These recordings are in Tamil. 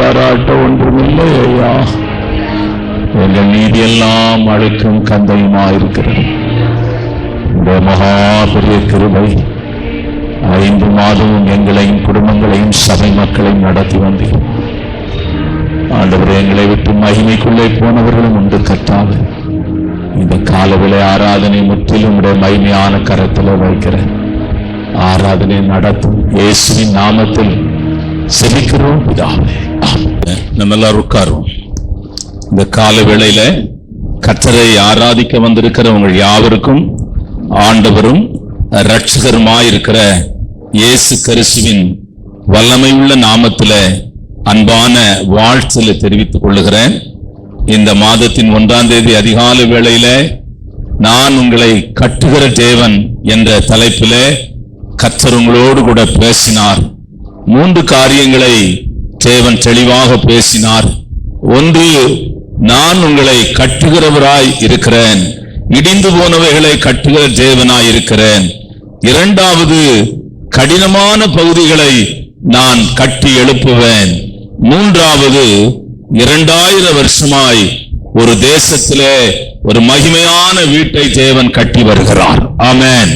பாராட்ட ஒன்றுமில்லை ஐயா. எங்கள் நீதி எல்லாம் அழுக்கும் கந்தையுமாயிருக்கிறது. இந்த மகா பெரிய கிருபை 5 மாதமும் எங்களையும் குடும்பங்களையும் சபை மக்களையும் நடத்தி வந்தீர். ஆண்டவரே, எங்களை விட்டு மகிமைக்குள்ளே போனவர்களும் உண்டு கர்த்தாவே. இந்த காலவேளை ஆராதனை முற்றிலும் உடைய மகிமையான கரத்தில் வைக்கிறேன். ஆராதனை நடத்தும் இயேசுவின் நாமத்தில் செபிக்கிறோம் பிதாவே. நம்ம எல்லாரும் உட்காருவோம். இந்த கால வேளையில கர்த்தரை ஆராதிக்க வந்திருக்கிற உங்கள் யாவருக்கும் ஆண்டவரும் இரட்சகருமாயிருக்கிற இயேசு கிறிஸ்துவின் வல்லமை உள்ள நாமத்தில அன்பான வாழ்த்துல தெரிவித்துக் கொள்ளுகிறேன். இந்த மாதத்தின் 1ஆம் தேதி அதிகாலை வேளையில நான் உங்களை கட்டுகிற தேவன் என்ற தலைப்பிலே கர்த்தர் உங்களோடு கூட பேசினார். 3 காரியங்களை தேவன் தெளிவாக பேசினார். ஒன்று, நான் உங்களை கட்டுகிறவராய் இருக்கிறேன், இடிந்து போனவைகளை கட்டுகிற தேவனாய் இருக்கிறேன். 2வது, கடினமான பகுதிகளை நான் கட்டி எழுப்புவேன். 3வது, 2000 வருஷமாய் ஒரு தேசத்திலே ஒரு மகிமையான வீட்டை தேவன் கட்டி வருகிறார். ஆமென்.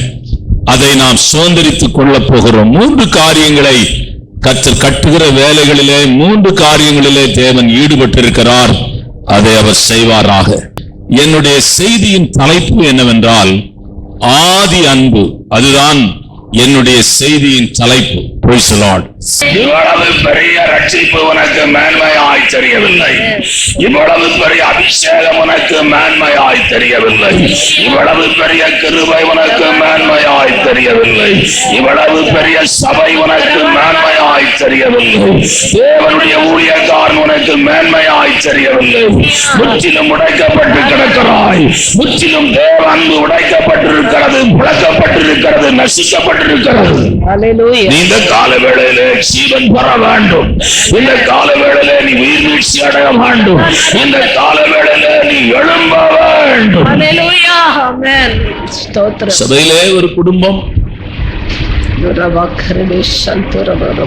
அதை நாம் சுதந்திரித்துக் கொள்ளப் போகிறோம். 3 காரியங்களை கர்த்தர் கட்டுகிற வேலைகளிலே 3 காரியங்களிலே தேவன் ஈடுபட்டிருக்கிறார். அதை அவர் செய்வாராக. என்னுடைய செய்தியின் தலைப்பு என்னவென்றால் ஆதி அன்பு. அதுதான் என்னுடைய செய்தியின் தலைப்பு. Praise the Lord. இவ்வளவு பெரிய ரட்சிப்பு உனக்கு மேன்மையாய் தெரியவில்லை. இவ்வளவு பெரிய அபிஷேகம் உனக்கு மேன்மையாய் தெரியவில்லை. இவ்வளவு பெரிய கிருபை உனக்கு மேன்மையாய் தெரியவில்லை. இவ்வளவு பெரிய சபை உனக்கு மேன்மையாய் தெரியவில்லை. தேவனுடைய ஊழியக்காரன் உனக்கு மேன்மையாய் தெரியவில்லை. முற்றிலும் உடைக்கப்பட்டு கிடக்கிறாய். முற்றிலும் தேவ அன்பு உடைக்கப்பட்டிருக்கிறது, புழக்கப்பட்டிருக்கிறது, நசிக்கப்பட்டிருக்கிறது. இந்த கால வேளையிலே ஜீவன் பெற வேண்டும். இந்த கால வேளையிலே நீ உயிர் மீட்சி அடைய வேண்டும். இந்த கால வேளையிலே நீ எழும்ப வேண்டும். ஹல்லேலூயா. ஆமென். ஸ்தோத்திரம். சபையிலே ஒரு குடும்பம்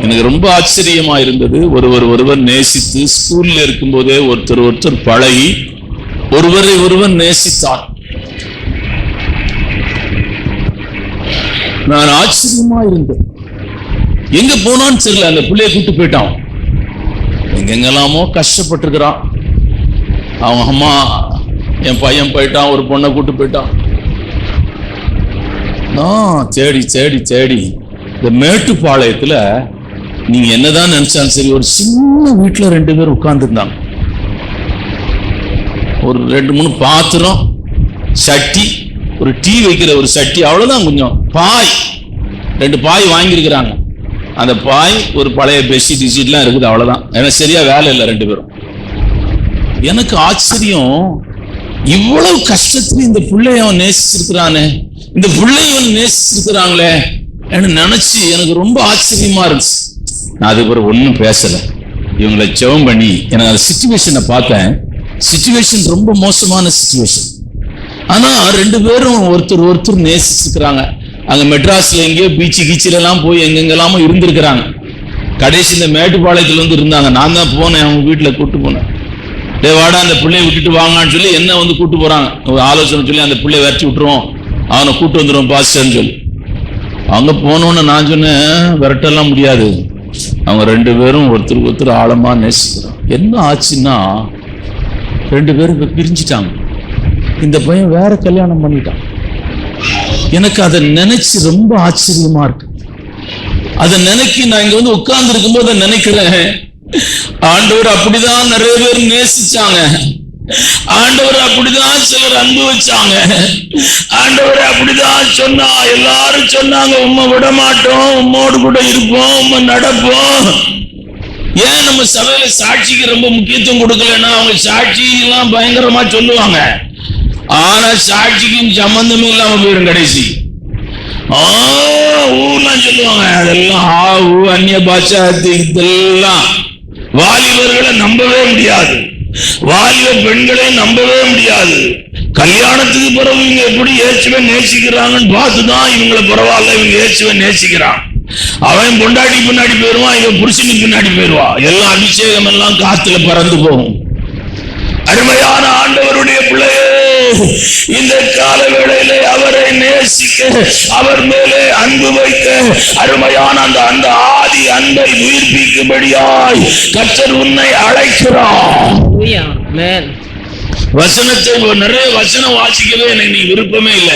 எனக்கு ரொம்ப ஆச்சரியமா இருந்தது. ஒருவர் நேசித்து ஸ்கூல்ல இருக்கும் போதே ஒருத்தர் பழகி ஒருவர் நேசித்தார். நான் ஆச்சரியமா இருந்தேன். எங்க போனான்னு தெரியல. அந்த பிள்ளைய கூட்டு போயிட்டான். எங்கெங்கெல்லாமோ கஷ்டப்பட்டிருக்கிறான். அவங்க அம்மா, என் பையன் போயிட்டான், ஒரு பொண்ணை கூட்டு போயிட்டான். நான் தேடி இந்த மேட்டுப்பாளையத்துல நீங்க என்னதான் நினைச்சாலும் சரி, ஒரு சின்ன வீட்டுல 2 பேர் உட்கார்ந்து இருந்தாங்க. ஒரு 2-3 பாத்திரம், சட்டி, ஒரு டீ வைக்கிற ஒரு சட்டி, அவ்வளவுதான். கொஞ்சம் பாய், 2 பாய் வாங்கியிருக்கிறாங்க. அந்த பாய், ஒரு பழைய பெட்ஷீட்லாம் இருக்குது, அவ்வளவுதான். ஏன்னா சரியா வேலை இல்லை 2 பேரும். எனக்கு ஆச்சரியம், இவ்வளவு கஷ்டத்துல இந்த பிள்ளைய அவன் நேசிச்சிருக்கிறானே, இந்த பிள்ளைய நேசிச்சிருக்கிறாங்களே நினைச்சு எனக்கு ரொம்ப ஆச்சரியமா இருந்துச்சு. நான் அதுக்கு பிறகு ஒன்றும் பேசல. இவங்களை ஜெபம் பண்ணி எனக்கு அந்த சிச்சுவேஷனை பார்த்தேன். சிச்சுவேஷன் ரொம்ப மோசமான சிச்சுவேஷன். ஆனா 2 பேரும் ஒருத்தர் நேசிச்சிருக்கிறாங்க. அங்க மெட்ராஸ்ல எங்கேயோ பீச்சு கீச்சில எல்லாம் போய் எங்கெங்கெல்லாமோ இருந்திருக்கிறாங்க. கடைசி இந்த மேட்டுப்பாளையத்துல இருந்தாங்க. நான் தான் போனேன், அவங்க வீட்டுல கூட்டு போனேன். வாடா அந்த பிள்ளைய விட்டுட்டு வாங்கன்னு சொல்லி என்ன கூட்டு போறாங்க. ஒரு ஆலோசனை சொல்லி அந்த பிள்ளைய விரட்டி விட்டுருவோம், அவனை கூட்டு வந்துடும் பாஸ்டர்ன்னு சொல்லி. அங்க போனோன்னு நான் சொன்னேன், விரட்டெல்லாம் முடியாது. அவங்க 2 பேரும் ஒருத்தர் ஆழமா நேசிக்கிறான். என்ன ஆச்சுன்னா 2 பேரும் இப்ப பிரிஞ்சுட்டாங்க. இந்த பையன் வேற கல்யாணம் பண்ணிட்டான். எனக்கு அதை நினைச்சு ரொம்ப ஆச்சரியமா இருக்கு. அதை நினைக்கி நான் இங்க உட்கார்ந்து இருக்கும்போது நினைக்கிறேன், ஆண்டவர் அப்படிதான் நிறைய பேர் நேசிச்சாங்க. ஆண்டவர் அப்படிதான் சிலர் அன்பு வச்சாங்க. ஆண்டவர் அப்படிதான் சொன்னா, எல்லாரும் சொன்னாங்க, உம்மை விட மாட்டோம், உம்மோடு கூட இருப்போம், உம்மை நடப்போம். ஏன் நம்ம சபையில சாட்சிக்கு ரொம்ப முக்கியத்துவம் கொடுக்கலன்னா, அவங்க சாட்சி எல்லாம் பயங்கரமா சொல்லுவாங்க. ஆனா சாட்சிக்கும் சம்பந்தமே இல்லாம போயிடும் கடைசி. ஊர்லாம் சொல்லுவாங்க, அதெல்லாம் அந்நிய பாஷா, இதெல்லாம் வாலிபர்களை நம்பவே முடியாது, வாலிப பெண்களை நம்பவே முடியாது. கல்யாணத்துக்கு பிறகு இவங்க எப்படி இயேசுவை நேசிக்கிறாங்கன்னு பார்த்துதான் இவங்களை பரவாயில்ல, இவங்க இயேசுவை நேசிக்கிறான். அவன் பொண்டாட்டி பின்னாடி போயிருவான், இவன் புருஷனுக்கு பின்னாடி போயிருவான். எல்லாம் அபிஷேகம் எல்லாம் காத்துல பறந்து போகும். அருமையான ஆண்டவருடைய பிள்ளையே, இந்த கால வேளையில அவரை நேசிக்க, அவர் மேலே அன்பு வைக்க, அருமையான அந்த ஆதி அன்பை உயிர்ப்பிக்கும்படியாய் கர்த்தர் உன்னை அழைக்கிறார். வசனத்தை நிறைய வசனம் வாசிக்கவே எனக்கு நீ விருப்பமே இல்லை.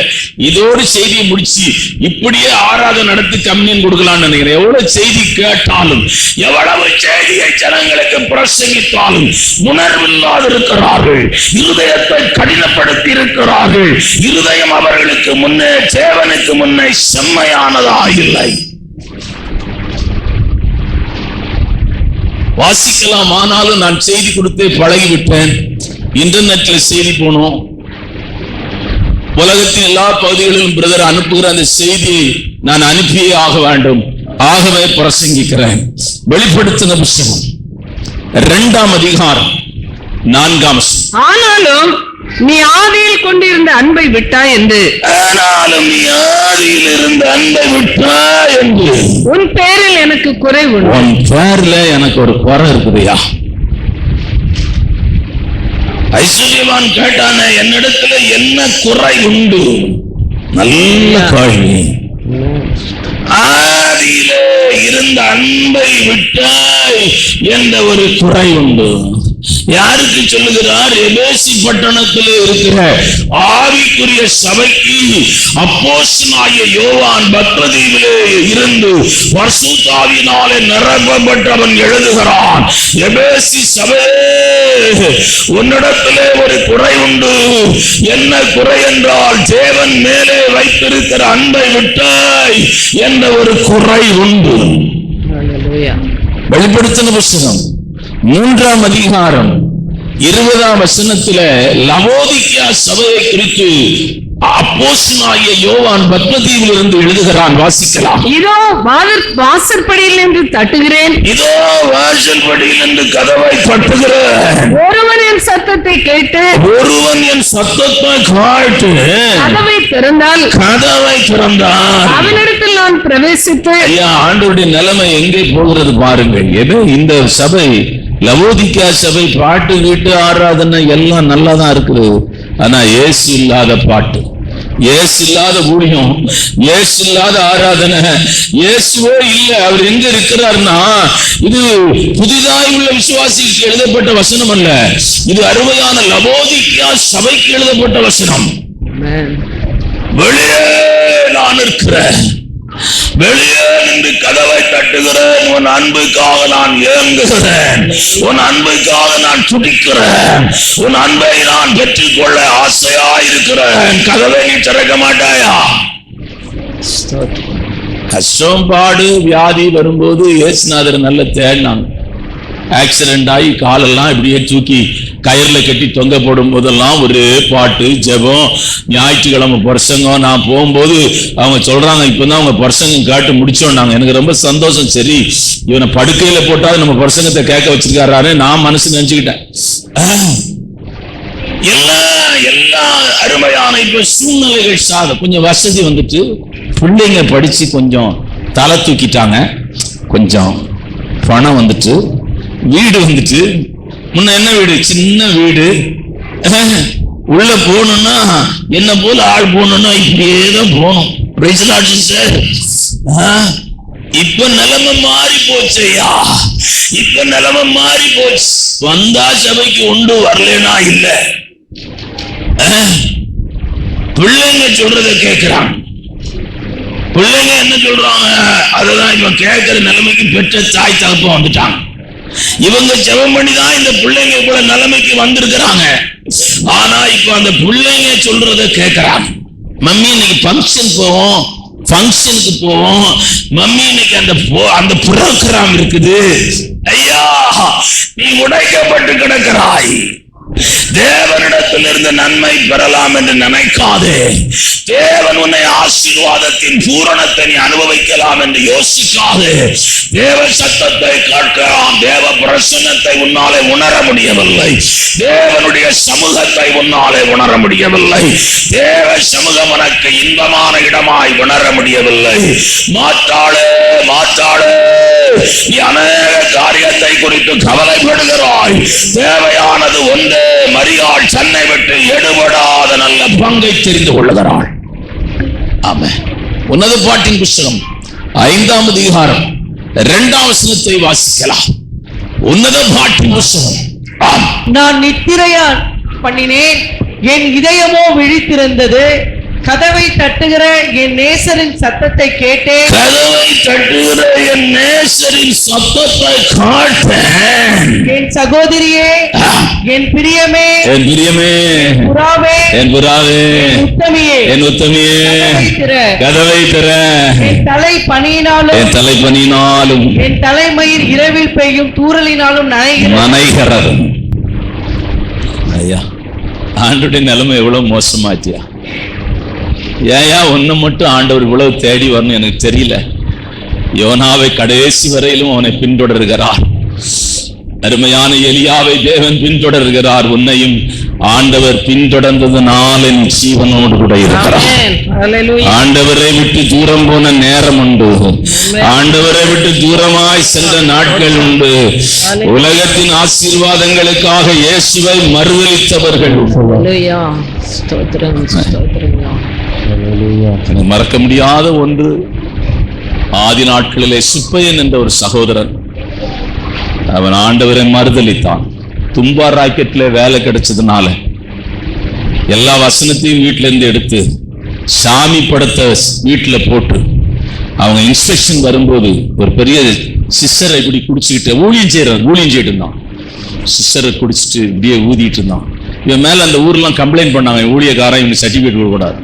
இதோடு செய்தியை முடிச்சு இப்படியே ஆராதனை நடத்தி கம்யூனியன் கொடுக்கலாம்னு நினைக்கிறேன். எவ்வளவு செய்தி கேட்டாலும், எவ்வளவு செய்தியை ஜனங்களுக்கு பிரசங்கித்தாலும் உணர்வில்லாது இருக்கிறார்கள். இருதயத்தை கடினப்படுத்தி இருக்கிறார்கள். இருதயம் அவர்களுக்கு முன்னே, தேவனுக்கு முன்னே செம்மையானதா இல்லை. வாசிக்கலாம், ஆனாலும் நான் செய்தி கொடுத்தே பழகிவிட்டேன். இன்டர்நெட்ல செய்தி போனோம், உலகத்தின் எல்லா பகுதிகளிலும் பிரதர் அனுப்புகிற அந்த செய்தியை நான் அனுப்பியே ஆக வேண்டும். ஆகவே பிரசங்கிக்கிறேன். வெளிப்படுத்தின புத்தகம் 2ஆம் அதிகாரம் 4ஆம் வசனம். ஆனாலும் நீ ஆதியில் கொண்டிருந்த அன்பை விட்டாய் என்று, ஆனாலும் நீ ஆதியில் இருந்த அன்பை விட்டாய் என்று, உன் பேரில் எனக்கு குறை உண்டு. உன் பேர்ல எனக்கு ஒரு குறை இருக்குதுயா. ஐஸ்வர்யவான் கேட்டானே, என்னிடத்துல என்ன குறை உண்டு? நல்ல கேள்வி. ஆதியிலே இருந்த அன்பை விட்டாய் என்ற ஒரு குறை உண்டு. யாருக்கு சொல்லுகிறார்? எபேசி பட்டணத்திலே இருக்கிற ஆவிக்குரிய சபைக்கு அப்போஸ்தலனாகிய யோவான் பத்மதீவிலே இருந்து பரிசுத்தாவியினாலே நிரப்பப்பட்டவன் எழுதுகிறான். எபேசி சபையே, உன்னிடத்திலே ஒரு குறை உண்டு. என்ன குறை என்றால், தேவன் மேலே வைத்திருக்கிற அன்பை விட்டாய் என்ற ஒரு குறை உண்டு. வெளிப்படுத்தின புத்தகம் 3ஆம் அதிகாரம் 20ஆம் வசனத்துல லவோதிக்கா சபையை குறித்து அப்போஸ்தலனாகிய யோவான் பத்மதீவில் இருந்து எழுதுகிறான். வாசிக்கலாம். இதோ வாசற்படியில் நின்று தட்டுகிறேன், இதோ வாசற்படியில் நின்று கதவை தட்டுகிறேன். ஒருவன் என் சத்தத்தை கேட்டு கதவை திறந்தால் அவனிடத்தில் நான் பிரவேசித்து. ஐயா, ஆண்டவருடைய நிலைமை எங்கே போகிறது பாருங்கள். ஏதோ இந்த சபை லவோதிக்கா சபை பாட்டு வீட்டு ஆராதனை எல்லாம் நல்லாதான் இருக்குது. ஆனா இயேசு இல்லாத பாட்டு, இயேசு இல்லாத ஊழியம், இயேசு இல்லாத ஆராதனை, இயேசுவே இல்லை. அவர் எங்க இருக்கிறார்னா, இது புதிதாய் உள்ள விசுவாசிக்கு எழுதப்பட்ட வசனம் அல்ல, இது அருமையான லவோதிக்கா சபைக்கு எழுதப்பட்ட வசனம். வெளியே நான் இருக்கிறேன், வெளியே நின்று கதவை தட்டுகிறேன். உன் அன்புக்காக நான் ஏங்குகிறேன், உன் அன்புக்காக நான் துடிக்கிறேன், உன் அன்பை நான் பெற்றுக்கொள்ள ஆசையா இருக்கிறேன். கதவை நீ திறக்க மாட்டாயா? கஷ்டம், பாடு, வியாதி வரும்போது இயேசுநாதர் நல்ல தேடினாங்க. ஆக்சிடென்ட் ஆகி காலெல்லாம் இப்படியே தூக்கி கயிறுல கட்டி தொங்க போடும் போதெல்லாம் ஒரு பாட்டு, ஜெபம். ஞாயிற்றுக்கிழமை பிரசங்கம். நான் போகும்போது அவங்க சொல்றாங்க, இப்பதான் அவங்க பிரசங்கம் கேட்டு முடிச்சோன்னாங்க. எனக்கு ரொம்ப சந்தோஷம். சரி, இவனை படுக்கையில போட்டாவது நம்ம பிரசங்கத்தை கேட்க வச்சிருக்காரு நான் மனசு நினைச்சுக்கிட்டேன். எல்லாம் அருமையான இப்ப சூழ்நிலைகள் சாத கொஞ்சம் வசதி வந்துட்டு, பிள்ளைங்க படிச்சு கொஞ்சம் தலை தூக்கிட்டாங்க, கொஞ்சம் பணம் வந்துட்டு, வீடு வந்துட்டு. முன்ன என்ன வீடு? சின்ன வீடு. உள்ள போகணும்னா என்ன போல ஆள் போகணும்னா இப்படியேதான் போகணும். இப்ப நிலைமை மாறி போச்சையா, இப்ப நிலைமை மாறி போச்சு. வந்தா சபைக்கு உண்டு, வரலனா இல்ல. பிள்ளைங்க சொல்றத கேட்கிறாங்க. பிள்ளைங்க என்ன சொல்றாங்க அததான் இப்ப கேட்கிற நிலைமைக்கு பெற்ற தாய் தகப்ப வந்துட்டாங்க. இவங்க ஜெபம் பண்ணிதான் இந்த பிள்ளைங்க கூட நிலைமைக்கு வந்திருக்கிறாங்க. ஆனா இப்ப அந்த பிள்ளைங்க சொல்றத கேட்கிறாங்க. மம்மி இன்னைக்கு ஃபங்க்ஷன் போவோம், ஃபங்க்ஷனுக்கு போவோம், மம்மி இன்னைக்கு அந்த புரோகிராம் இருக்குது. ஐயா, நீ உடைக்கப்பட்டு கிடக்கிறாய். தேவனிடத்திலிருந்து நன்மை பெறலாம் என்று நினைக்காதே. தேவன் உன்னை ஆசீர்வாதத்தின் பூரணத்தை நீ அனுபவிக்கலாம் என்று யோசிக்காது. தேவ சத்தத்தை கேட்கலாம், தேவ பிரசன்னத்தை உன்னாலே உணர முடியவில்லை, தேவனுடைய சமூகத்தை உன்னாலே உணர முடியவில்லை, தேவ சமூகம் உனக்கு இன்பமான இடமாய் உணர முடியவில்லை. மாற்றாளே மாற்றாளே, நீ அநேக காரியத்தை குறித்து கவலைப்படுகிறாய். தேவையானது ஒன்றே, மரியாள் தன்னை விட்டு எடுபடாத நல்ல பங்கை தெரிந்து கொள்ளுகிறாள். ஆமென். உன்னத பாட்டின் புஸ்தகம் 5ஆம் அதிகாரம் 2ஆம் வசனத்தை வாசிக்கலாம். உன்னத பாட்டின் புஸ்தகம். நான் நித்திரையா பண்ணினேன், என் இதயமோ விழித்திருந்தது. கதவை தட்டுகிற என் நேசரின் சத்தத்தை கேட்டேன். கதவை தட்டுகிற என் நேசரின் சத்தத்தை கேட்டேன். என் சகோதரியே, என் பிரியமே, என் பிரியமே, புறாவே, என் புறாவே, உத்தமியே, என் உத்தமியே, கதவை திற. என் தலை பனியினாலும், என் தலை பனியினாலும், என் தலைமயிர் இரவில் பெய்யும் தூறலினாலும் நனைகிறது. ஐயா, ஆண்டவருடைய நிலைமை எவ்வளவு மோசமாச்சியா? ஏயா ஒன்னு மட்டும் ஆண்டவர் இவ்வளவு தேடி வரணும் எனக்கு தெரியல. யோனாவை கடைசி வரையிலும் அவனை பின்தொடர்கிறார். அருமையான எலியாவை தேவன் பின்தொடர்கிறார். உன்னையும் ஆண்டவர் பின்தொடர்ந்ததுனால நீ ஜீவனோடு கூட இருக்கிறார். ஆண்டவரை விட்டு தூரம் போன நேரம் உண்டு, ஆண்டவரை விட்டு தூரமாய் சென்ற நாட்கள் உண்டு. உலகத்தின் ஆசீர்வாதங்களுக்காக இயேசுவை மறுதலித்தவர்கள். மறக்க முடியாத ஒன்று, ஆதி நாட்களிலே சுப்பையன் என்ற ஒரு சகோதரன், அவன் ஆண்டவரை மறுதலித்தான். தும்பா ராக்கெட்ல வேலை கிடைச்சதுனால எல்லா வசனத்தையும் வீட்டுல இருந்து எடுத்து சாமி படத்தை வீட்டுல போட்டு அவங்க இன்ஸ்பெக்ஷன் வரும்போது ஒரு பெரிய சிஸ்டரை இப்படி குடிச்சுக்கிட்டு ஊழியம் செய்யிட்டு இருந்தான். சிஸ்டரை குடிச்சிட்டு இப்படியே ஊதிட்டு இருந்தான். இவன் மேல அந்த ஊர்லாம் கம்ப்ளைண்ட் பண்ணாங்க, ஊழியக்காரன் இவனுக்கு சர்டிபிகேட் கொடுக்க கூடாது.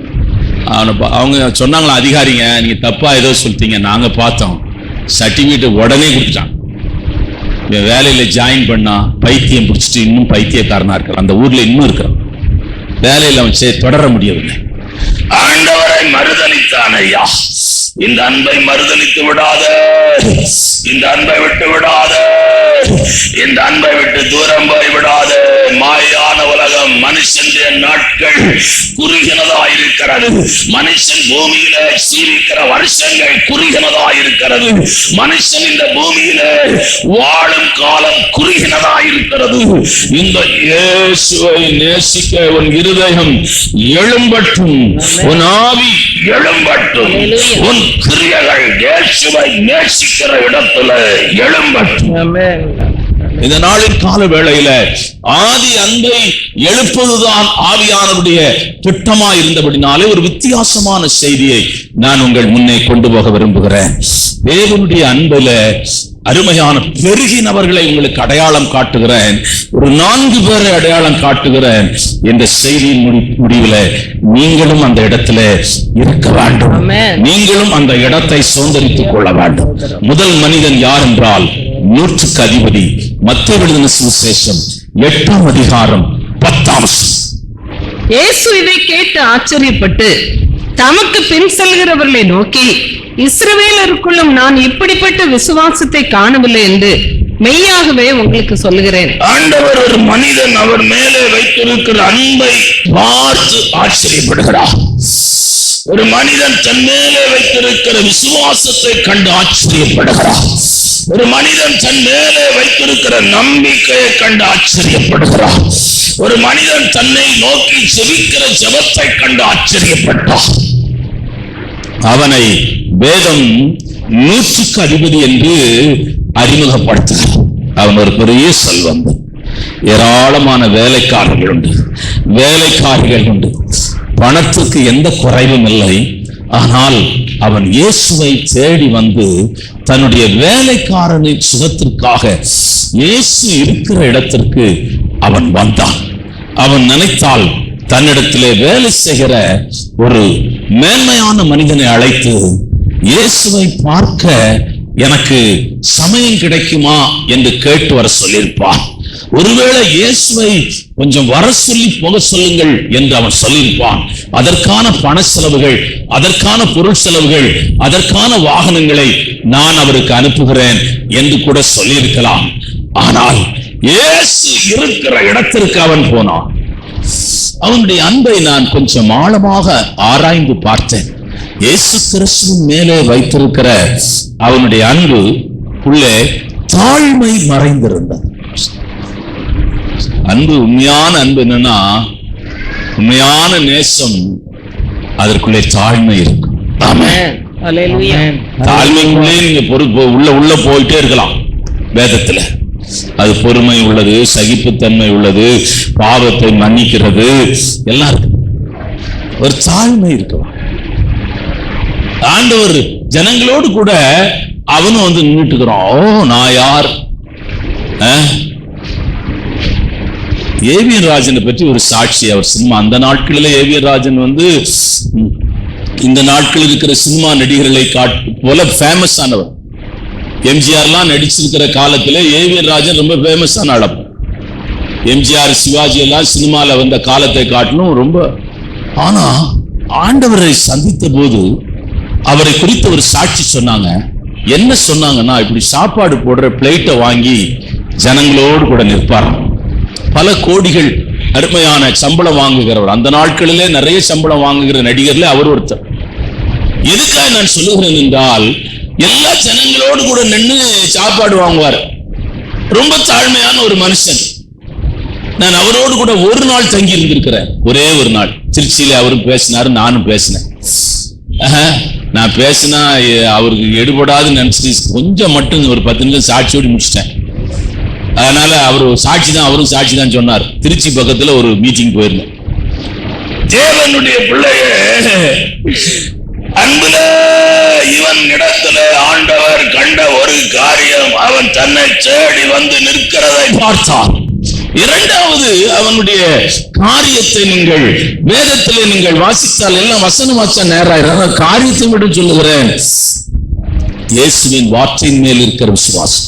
அவங்க சொன்னாங்களா, அதிகாரிங்க நீங்க தப்பா ஏதோ சொல்லிட்டீங்க, நாங்க பார்த்தோம், சர்டிபிகேட் உடனே கொடுத்துட்டான். வேலையில ஜாயின் பண்ணா பைத்தியம் பிடிச்சிட்டு இன்னும் பைத்தியக்காரனா இருக்கிறான். அந்த ஊர்ல இன்னும் இருக்கிறான், வேலையில அவன் தொடர முடியவில்லை. ஆண்டவரை மறுதலித்தான் ஐயா. இந்த அன்பை மறுதலித்து விடாத, இந்த அன்பை விட்டு விடாத, இந்த அன்பை விட்டு தூரம் போய் விடாத. மாயான உலகம், மனுஷனுடைய நாட்கள் குறுகினதா இருக்கிறது. மனுஷன் பூமியில சீவிக்கிற வருஷங்கள் குறுகினதா இருக்கிறது. மனுஷன் இந்த பூமியில வாழும் காலம் குறுகினதா இருக்கிறது. இந்த இயேசுவை நேசிக்க உன் இருதயம் எழும்பட்டும், உன் ஆவி எழும்பட்டும், உன் கிரியைகள் இயேசுவை நேசிக்கிற இடத்துல எழும்பட்டும். இந்த நாளின் கால வேளையில ஆதி அன்பை எழுப்பதுதான் ஆவியானவருடைய திட்டமா இருந்தபடினாலே ஒரு வித்தியாசமான செய்தியை நான் உங்கள் முன்னே கொண்டு போக விரும்புகிறேன். தேவனுடைய அன்புல அருமையான பெருகினவர்களை உங்களுக்கு அடையாளம் காட்டுகிறேன். ஒரு 4 பேரை அடையாளம் காட்டுகிறேன். இந்த செய்தியின் முடிவில் நீங்களும் அந்த இடத்துல இருக்க வேண்டும். நீங்களும் அந்த இடத்தை சுதந்திரித்துக் கொள்ள வேண்டும். முதல் மனிதன் யார் என்றால், 100க்கு அதிபதி, மத்தேயு எழுதின சுவிசேஷம் 8ஆம் அதிகாரம் 10ஆம் வசனம். இயேசு இதை கேட்டு ஆச்சரியப்பட்டு தமக்கு பின் செல்கிறவர்களை நோக்கி, இஸ்ரவேலருக்குள்ளும் நான் இப்படிப்பட்ட விசுவாசத்தை காணவில்லை என்று மெய்யாகவே உங்களுக்கு சொல்லுகிறேன். ஆண்டவர் ஒரு மனிதன் அவர் மேலே வைத்திருக்கிற அன்பை பார்த்து ஆச்சரியப்படுகிறார். ஒரு மனிதன் தன் மேலே வைத்திருக்கிற விசுவாசத்தை கண்டு ஆச்சரியப்படுகிறார். ஒரு மனிதன் தன் மேலே வைத்திருக்கிற நம்பிக்கையை கண்டு ஆச்சரியப்படுகிறார். ஒரு மனிதன் தன்னை நோக்கி ஜெபிக்கிற ஜெபத்தை கண்டு ஆச்சரியப்பட்டார். அவனை வேதம் 100க்கு அதிபதி என்று அறிமுகப்படுத்துகிறார். அவன் ஒரு பெரிய செல்வந்தன். ஏராளமான வேலைக்காரர்கள் உண்டு, வேலைக்காரிகள் உண்டு. பணத்துக்கு எந்த குறைவும் இல்லை. ஆனால் அவன் இயேசுவை தேடி வந்து தன்னுடைய வேலைக்காரனின் சுகத்திற்காக இயேசு இருக்கிற இடத்திற்கு அவன் வந்தான். அவன் நினைத்தால் தன்னிடத்திலே வேலை செய்கிற ஒரு மேன்மையான மனிதனை அழைத்து, இயேசுவை பார்க்க எனக்கு சமயம் கிடைக்குமா என்று கேட்டு வர சொல்லியிருப்பான். ஒருவேளை இயேசுவை கொஞ்சம் வர சொல்லி போக சொல்லுங்கள் என்று அவன் சொல்லியிருப்பான். அதற்கான பண செலவுகள், அதற்கான பொருள் செலவுகள், அதற்கான வாகனங்களை நான் அவருக்கு அனுப்புகிறேன் என்று கூட சொல்லியிருக்கலாம். ஆனால் இயேசு இருக்கிற இடத்திற்கு அவன் போனான். அவனுடைய அன்பை நான் கொஞ்சம் ஆழமாக ஆராய்ந்து பார்த்தேன். இயேசு கிறிஸ்துவின் மேலே வைத்திருக்கிற அவனுடைய அன்பு உள்ளே தாழ்மை மறைந்திருந்தது. அன்பு, உண்மையான அன்பு என்னன்னா, உண்மையான நேசம் அதற்குள்ளே தாழ்மை இருக்கும். தாழ்மைக்குள்ளே நீங்க உள்ள போயிட்டே இருக்கலாம். வேதத்துல அது பொறுமை உள்ளது, சகிப்புத்தன்மை உள்ளது, பாவத்தை மன்னிக்கிறது எல்லாம் இருக்கு. ஒரு தாழ்மை இருக்கலாம். ஆண்டவர் ஜனங்களோடு கூட அவனும் வந்து நின்றுட்டு இருக்கிறான். ஓ, நான் யார்? ஏவிஎன் ராஜனை பற்றி ஒரு சாட்சி. அவர் சினிமா அந்த நாட்களில் ஏவிஎன் ராஜன் வந்து இந்த நாட்கள் இருக்கிற சினிமா நடிகர்களை போல ஃபேமஸ் ஆனவர். எம்ஜிஆர்லாம் நடிச்சிருக்கிற காலத்துல ஏவிஎன் ராஜன் ரொம்ப ஃபேமஸான ஆளு. எம்ஜிஆர், சிவாஜி எல்லாம் சினிமால வந்த காலத்தை காட்டிலும் ரொம்ப. ஆனா ஆண்டவரை சந்தித்த போது அவரை குறித்த ஒரு சாட்சி சொன்னாங்க. என்ன சொன்னாங்கன்னா, இப்படி சாப்பாடு போடுற பிளேட்டை வாங்கி ஜனங்களோடு கூட நிற்பார். பல கோடிகள் அருமையான சம்பளம் வாங்குகிறவர். அந்த நாட்களிலே நிறைய சம்பளம் வாங்குகிற நடிகர்ல அவர் ஒருத்தர். எதுக்காக நான் சொல்லுகிறேன் என்றால், எல்லா ஜனங்களோடு கூட நின்று சாப்பாடு வாங்குவார். ரொம்ப தாழ்மையான ஒரு மனுஷன். நான் அவரோடு கூட ஒரு நாள் தங்கி இருந்திருக்கிறேன். ஒரே ஒரு நாள் திருச்சியில அவரும் பேசினாரு, நானும் பேசினேன். நான் பேசினா அவருக்கு எடுபடாதுன்னு நினைச்சிட்டு கொஞ்சம் மட்டும் ஒரு 10 நிமிஷம் சாட்சியோடு முடிச்சிட்டேன். அதனால அவர் சாட்சி தான், அவரும் சாட்சி தான் சொன்னார். திருச்சி பக்கத்துல ஒரு மீட்டிங் போயிருந்தேன். தேவனுடைய பிள்ளையே, அன்புல இவன் இடத்துல ஆண்டவர் கண்ட ஒரு காரியம், அவன் தன்னை தேடி வந்து நிற்கிறதை பார்த்தார். இரண்டாவது, அவனுடைய காரியத்தை நீங்கள் வேதத்திலே நீங்கள் வாசித்தால் எல்லாம் வசனம் வாசிச்சா நேரம் காரியத்தை விட சொல்லுகிறேன். இயேசுவின் வார்த்தையின் மேல் இருக்கிற விசுவாசம்.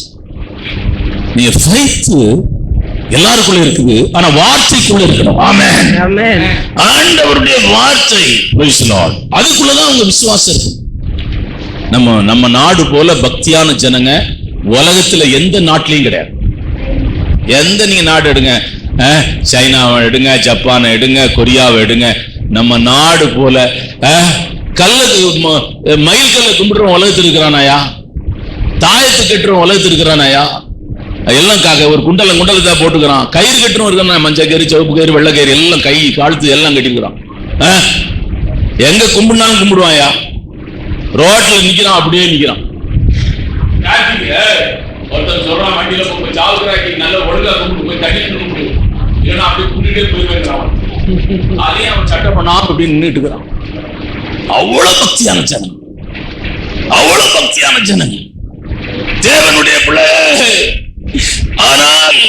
நீங்க ஃபெய்த் எல்லாருக்குள்ள இருக்குது, ஆனா வார்த்தைக்குள்ள இருக்கணும். ஆமென். ஆண்டவருடைய வார்த்தை, பிரைஸ் தி லார்ட், அதுக்குள்ளதான் உங்க விசுவாசம் இருக்கு. நம்ம நாடு போல பக்தியான ஜனங்க உலகத்துல எந்த நாட்டிலையும் கிடையாது. எந்த நீங்க நாடு எடுங்க, சைனாவை எடுங்க, ஜப்பானை எடுங்க, கொரியாவை எடுங்க, நம்ம நாடு போல மயில் கல்ல கும்பிடுறோம் உலகத்தில் இருக்கிறானாயா? தாயத்து கட்டுறோம் உலகத்தில் இருக்கிறானாயா? எல்லாம் ஒரு குண்டலத்தை போட்டுக்கிறான். கயிறு கட்டுறோம் இருக்கான், மஞ்சள் கயிறு, சிவப்பு கயிறு, வெள்ளை கயிறு எல்லாம் கை காலத்து எல்லாம் கட்டிருக்கிறான். எங்க கும்பிடுனாலும் கும்பிடுவாயா? ரோட்ல நிக்கிறான், அப்படியே நிக்கிறான். ஒருத்தர் சொல்றான், வண்டியில போய் சாவுகிறாக்கி நல்ல ஒழுங்கா கும்பிட்டு போய் தண்ணி கும்பிட்டு, இல்லைன்னா அப்படி கும்பிட்டுட்டே போயிருவேன். அதையும் அவன் சட்டை பண்ணாம அப்படி நின்றுட்டு இருக்கிறான். அவ்வளவு பக்தியான ஜனங்க, அவ்வளவு பக்தியான ஜனங்க தேவனுடைய பிள்ளை. ஆனால்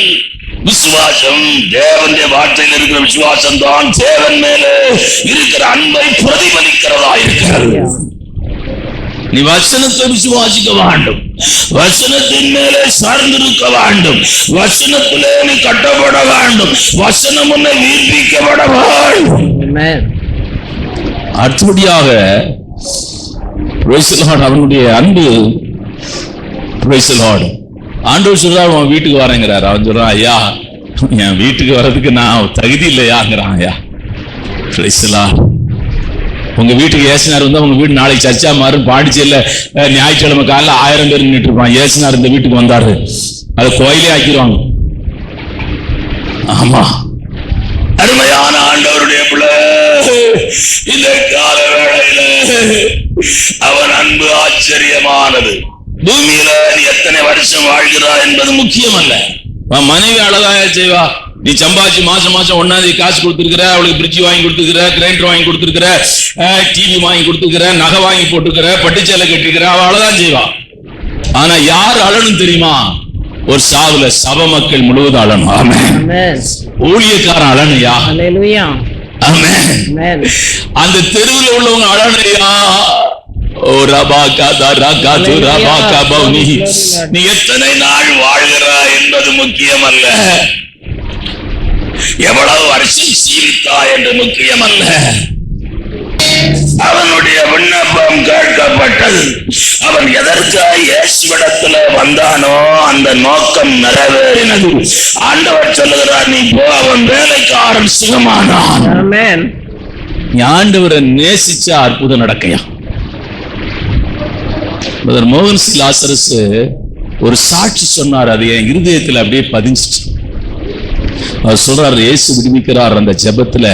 விசுவாசம், தேவனுடைய வார்த்தையில் இருக்கிற விசுவாசம் தான் தேவன் மேல இருக்கிற அன்பை பிரதிபலிக்கிறதா இருக்கிறது. நீ வசனத்தை விசுவாசிக்க வேண்டும், வசனத்தின் மேலே சார்ந்திருக்க வேண்டும், வசனத்திலே நீ கட்டப்பட வேண்டும், வசனம் உன்னை உயிர்ப்பிக்கப்பட வேண்டும். அடுத்தபடியாக அவனுடைய அன்பு, ஆண்டவர் சொல்றார், உன் வீட்டுக்கு வரேங்கிறார். அவன் சொல்றான், ஐயா என் வீட்டுக்கு வர்றதுக்கு நான் தகுதி இல்லையாங்கிறான். ஐயா உங்க வீட்டுக்கு ஏசுனார் வந்தா உங்க வீடு நாளைக்கு சர்ச்சா மாறும். பாண்டிச்சேரியில ஞாயிற்றுக்கிழமை காலைல 1000 பேர் நின்றுட்டு இருப்பான். ஏசுனார் இந்த வீட்டுக்கு வந்தாரு, அதை கோயிலே ஆக்கிடுவாங்க. ஆமா, அருமையான ஆண்டவருடைய பிள்ளை, இந்த கால வேளையில அவன் அன்பு ஆச்சரியமானது. பூமியில நீ எத்தனை வருஷம் வாழ்கிறாய் என்பது முக்கியம் அல்ல. மனைவி அழகாயா செய்வா, நீ சம்பாதிச்சு மாசம் 1ஆம் தேதி காசு கொடுத்துருக்கிற, அவளுக்கு பிரிட்ஜ் வாங்கி கொடுத்துருக்கிற, கிரைண்டர் வாங்கி கொடுத்துருக்கிற, டிவி வாங்கி கொடுத்துருக்கிற, நகை வாங்கி போட்டுக்கிற, பட்டுச்சேலை கட்டிக்கிற, அவள் அழகான் செய்வா. ஆனா யார் அழணும் தெரியுமா? ஒரு சாவுல சபை மக்கள் முழுவதும் அழணும். ஆமென். ஊழியக்காரன் அழனையா? ஆமென். அந்த தெருவில் உள்ளவங்க அழனையா? நீ எத்தனை நாள் வாழ்கிறாய் என்பது முக்கியம் அல்ல, எவ்வளவு வருஷம் ஜீவித்தாய் என்று முக்கியம் அல்ல. அவனுடைய விண்ணப்பம் கேட்கப்பட்டது. அவன் எதற்காக இயேசுவிடத்துல வந்தானோ அந்த நோக்கம் நிறைவேறினது. ஆண்டவர் சொல்லுகிறார், நீ போ, அவன் வேலைக்காரன் சுகமானான். ஆமென். நீ ஆண்டவரை நேசிச்சா அற்புதம் நடக்கையா. மோகன் சி லாசரஸ் ஒரு சாட்சி சொன்னார், அது என் இருதயத்தில் அப்படியே பதிஞ்சிச்சு. அவர் சொல்றாரு, இயேசு விடுவிக்கிறார் அந்த ஜெபத்துல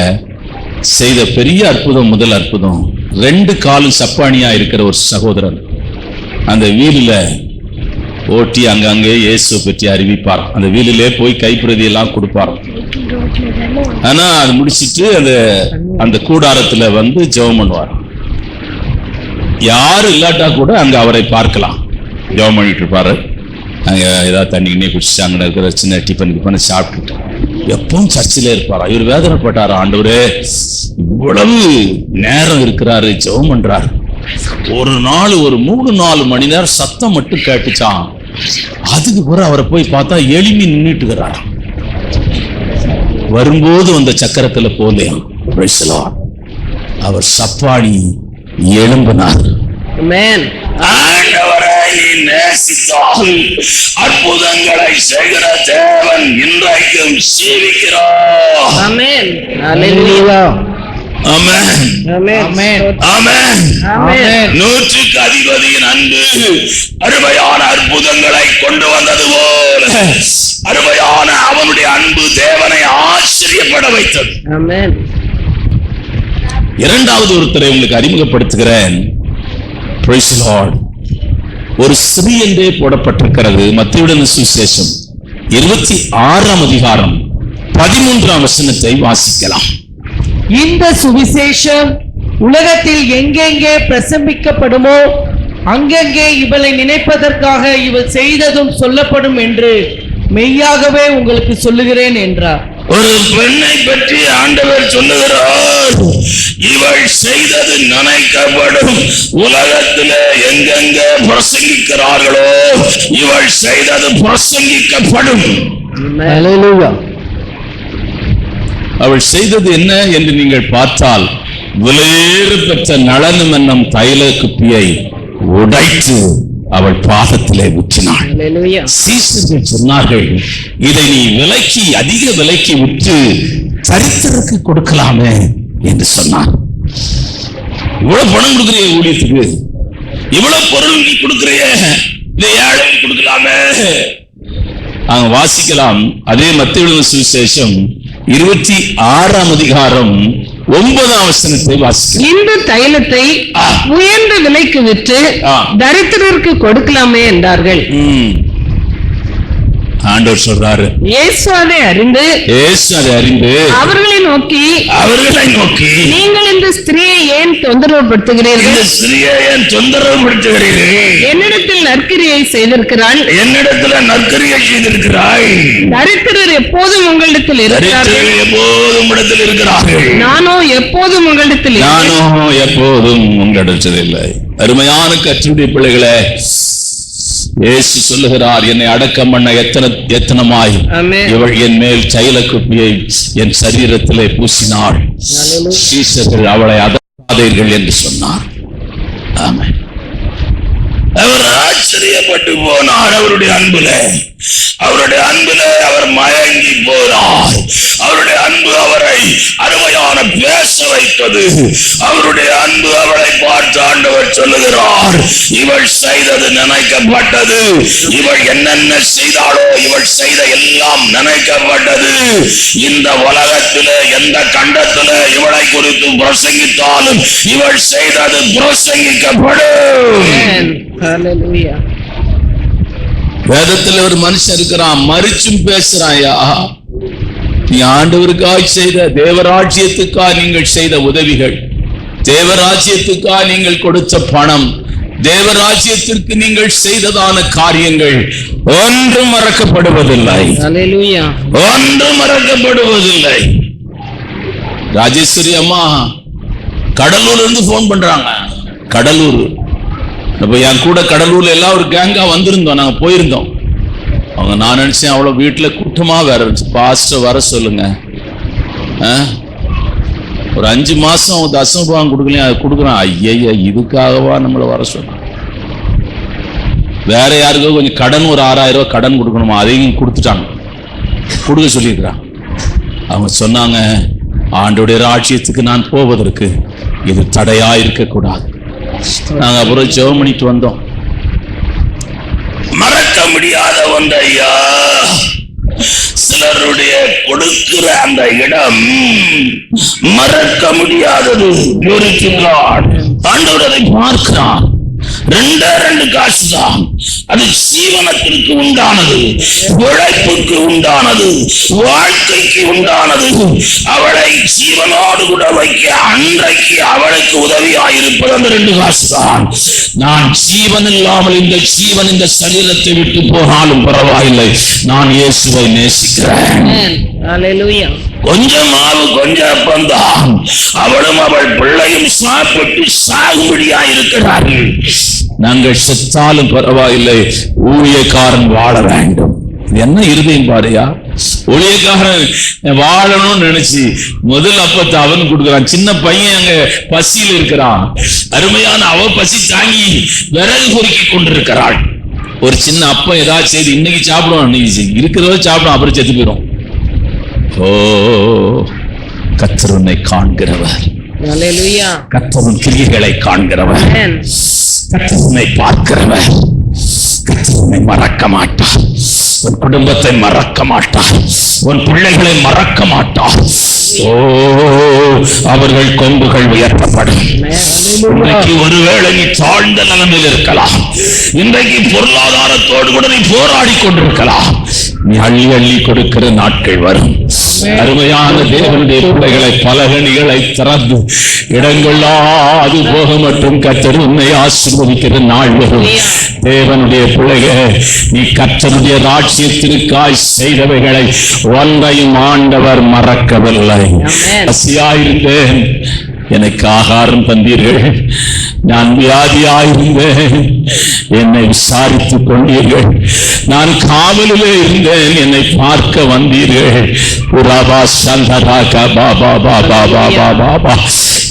செய்த பெரிய அற்புதம். முதல் அற்புதம், 2 காலும் சப்பானியா இருக்கிற ஒரு சகோதரன் அந்த வீலில ஓட்டி அங்கங்கே இயேசு பற்றி அறிவிப்பார். அந்த வீலிலே போய் கைப்பிரதி எல்லாம் கொடுப்பார். ஆனா அது முடிச்சிட்டு அந்த கூடாரத்துல வந்து ஜெபம் பண்ணுவார். யாரும் இல்லாட்டா கூட அங்க அவரை பார்க்கலாம். ஜெபம் பண்ணிட்டு இருப்பாரு. அங்க ஏதாவது தண்ணிக்கினே குடிச்சு அங்கே இருக்கிற சின்ன டிஃபன் சாப்பிட்டுட்டு எப்பவும் சர்ச்சிலே இருப்பாரா. இவர் வேதனைப்பட்டாரா, ஆண்டவரே இவ்வளவு நேரம் இருக்கிறாரு, ஜெபம் பண்றாரு. ஒரு நாள் ஒரு 3-4 மணி நேரம் சத்தம் மட்டும் கேட்டுச்சான். அதுக்கு பிறகு அவரை போய் பார்த்தா எளிமை நின்றுட்டு இருக்கிறார். வரும்போது அந்த சக்கரத்துல போலையாம். அவர் சப்பாடி எழும்பினார். ஆண்டவரை நேசித்தால் அற்புதங்களை செய்கிற தேவன் இன்றைக்கும் ஜீவிக்கிறார். ஆமென். ஹல்லேலூயா. ஆமென். ஆமென். ஆமென். ஆமென். 100க்கு அதிபதியின் அன்பு அருமையான அற்புதங்களை கொண்டு வந்தது போல அருமையான அவனுடைய அன்பு தேவனை ஆச்சரியப்பட வைத்தது. ஆமென். இரண்டாவது ஒருத்தரை உங்களுக்கு அறிமுகப்படுத்துகிறேன். Praise the Lord. ஒரு ஸ்திரீ என்றே போடப்பட்டிருக்கிறது. மத்தேயுவின் சுவிசேஷம் 26ஆம் அதிகாரம் 13ஆம் வசனத்தை வாசிக்கலாம். இந்த சுவிசேஷம் உலகத்தில் எங்கெங்கே பிரசங்கிக்கப்படுமோ அங்கெங்கே இவளை நினைப்பதற்காக இவள் செய்ததும் சொல்லப்படும் என்று மெய்யாகவே உங்களுக்கு சொல்லுகிறேன் என்றார். ஒரு பெண்ணை பற்றி ஆண்டவர் சொல்லுகிறார், இவள் செய்தது நினைக்கப்படும். உலகத்திலே எங்கெங்க பிரசங்கிக்கிறார்களோ இவள் செய்தது பிரசங்கிக்கப்படும். ஹல்லேலூயா. அவள் செய்தது என்ன என்று நீங்கள் பார்த்தால், விலையேறு பெற்ற நளனம் என்னும் தைல குப்பியை உடைத்து அவள் பாதத்திலே ஊற்றினாள். ஹல்லேலூயா. சீசர்கள் சொன்னார்கள், இதை நீ விலைக்கு அதிக விலைக்கு விற்று தரித்திரருக்கு கொடுக்கலாமே என்று சொன்னார். இவ்வளவு பணம் கொடுக்கிறிய ஊழியத்துக்கு, இவ்வளவு பொருள் நீ கொடுக்கிறிய, இதை ஏழை கொடுக்கலாமே. அங்க வாசிக்கலாம். அதே மத்தேயுவின் சுவிசேஷம் 26ஆம் அதிகாரம் 9ஆம் வசனத்தை வாசிக்கலாம். இந்த தைலத்தை உயர்ந்த விலைக்கு விற்று தரித்திரருக்கு கொடுக்கலாமே என்றார்கள். ஆண்டவர் சொல்றாரு, இயேசு அதை அறிந்து அவர்களை நோக்கி நீங்கள் இந்த ஸ்திரீயை ஏன் தொந்தரவுபடுத்துகிறீர்கள்? என்னிடத்தில் நற்கிரியை செய்திருக்கிறாள். தரித்திரர் எப்போதும் உங்களிடத்தில் இருக்கிறார்கள். நானோ எப்போதும் உங்களிடத்தில் இல்லை. அருமையான கர்த்தருடைய பிள்ளைகளே, இயேசு சொல்லுகிறார், என்னை அடக்கம் பண்ண எத்தனமாய் இவள் என் மேல் தைல குப்பியை என் சரீரத்திலே பூசினாள். சீசர்கள் அவளை அதட்டாதீர்கள் என்று சொன்னார். ஆமென். அவர் ஆச்சரியப்பட்டு போனார். அவருடைய அன்புல அவர் மயங்கி போனார். அவருடைய அன்பு அவரை அருமையான பேச வைத்தது. அவருடைய அன்பு அவளை பார்த்து ஆண்டவர் சொல்லுகிறார், இவள் செய்தது நினைக்கப்பட்டது. இவள் என்னென்ன செய்தாளோ இவள் செய்த எல்லாம் நினைக்கப்பட்டது. இந்த உலகத்திலே எந்த கண்டத்திலே இவளை குறித்து பிரசங்கித்தாலும் இவள் செய்தது பிரசங்கிக்கப்படும். வேதத்தில் ஒரு மனுஷன் இருக்கிறான், மறிச்சும் பேசுறாயா. நீ ஆண்டவருக்காய் செய்த, தேவராஜ்யத்துக்காக நீங்கள் செய்த உதவிகள், தேவராஜ்யத்துக்காக நீங்கள் கொடுத்த பணம், தேவராஜ்யத்திற்கு நீங்கள் செய்ததான காரியங்கள் ஒன்றும் மறக்கப்படுவதில்லை. ஒன்றும் மறக்கப்படுவதில்லை. ராஜேஸ்வரி அம்மா கடலூர்ல இருந்து போன் பண்றாங்க. கடலூர், இப்ப என் கூட கடலூர்ல எல்லாம் ஒரு கேங்கா வந்திருந்தோம், நாங்க போயிருந்தோம். அவங்க, நான் நினைச்சேன் அவ்வளவு வீட்டுல கூட்டமா வேற இருந்துச்சு, பாஸ்டர் வர சொல்லுங்க. ஒரு 5 மாசம் தசமபாகம் கொடுக்கலையும் அது கொடுக்குறான். ஐயா, இதுக்காகவா நம்மளை வர சொன்னான்? வேற யாருக்கோ கொஞ்சம் கடன், ஒரு 6000 ரூபாய் கடன் கொடுக்கணுமா, அதையும் கொடுத்துட்டாங்க, கொடுக்க சொல்லியிருக்கிறான். அவங்க சொன்னாங்க, ஆண்டோடைய ராஜ்யத்துக்கு நான் போவதற்கு இது தடையா இருக்கக்கூடாது. நாங்க அப்புறம் ஜெபம் பண்ணிட்டு வந்தோம். மறக்க முடியாத ஒன்று ஐயா, சிலருடைய கொடுக்கிற அந்த இடம் மறக்க முடியாதது. ஆண்டவர் அதை பார்க்கிறான். 2 காசு தான், அது ஜீவனத்திற்கு உண்டானது, உழைப்புக்கு உண்டானது, வாழ்க்கைக்கு உண்டானது. அவளை ஜீவனோடு கூட வைக்க அன்றைக்கு அவளுக்கு உதவியாயிருப்பது அந்த 2 காசு தான். நான் ஜீவன் இல்லாமல் இந்த ஜீவன் இந்த சரீரத்தை விட்டு போனாலும் பரவாயில்லை, நான் இயேசுவை நேசிக்கிறேன். கொஞ்சம் மாவு கொஞ்சம் அப்பந்தான், அவளும் அவள் பிள்ளையும் சாப்பிட்டு சாகுபடியா இருக்கிறார்கள். நாங்கள் செத்தாலும் பரவாயில்லை, ஊழியக்காரன் வாழ வேண்டும். என்ன இருதயம் பாருயா, ஊழியக்காரன் வாழணும்னு நினைச்சு முதல் அப்பத்தை அவன் கொடுக்கிறான். சின்ன பையன் அங்க பசியில் இருக்கிறான், அருமையான அவ பசி தாங்கி விறகு பொறுக்கி கொண்டிருக்கிறாள். ஒரு சின்ன அப்பம் ஏதாவது செய்து இன்னைக்கு சாப்பிடுவோம், இன்னைக்கு இருக்கிறத சாப்பிடும், அப்புறம் செத்து போயிடும். ஓ, கர்த்தர் உன்னை காண்கிறவர், கர்த்தர் உன் கிரியைகளை காண்கிறவர், கர்த்தர் உன்னை பார்க்கிறவர். கர்த்தர் உன்னை மறக்க மாட்டார், உன் குடும்பத்தை மறக்க மாட்டார், உன் பிள்ளைகளை மறக்க மாட்டார். ஓ, அவர்கள் கொம்புகள் உயர்த்தப்படும். இன்றைக்கு ஒருவேளை நீ தாழ்ந்த நிலைமையில் இருக்கலாம், இன்றைக்கு பொருளாதாரத்தோடு கூட நீ போராடி கொண்டிருக்கலாம். நீ அள்ளி அள்ளி கொடுக்கிற நாட்கள் வரும். அருமையான தேவனுடைய பிள்ளைகளை, பலகணிகளை திறந்து இடங்களாது போக மட்டும் கர்த்தர் உன்னை ஆசீர்வதிக்கிற நாள் வரும். தேவனுடைய பிள்ளைகள், நீ கர்த்தருடைய ராஜ்யத்திற்காய் செய்தவைகளை ஒன்றையும் ஆண்டவர் மறக்கவில்லை. பசியாயிருந்தேன், எனக்கு ஆகாரம் தந்தீர்கள். நான் வியாதியாயிருந்தேன், என்னை விசாரித்துக் கொண்டீர்கள். நான் காவலிலே இருந்தேன், என்னை பார்க்க வந்தீர்கள்.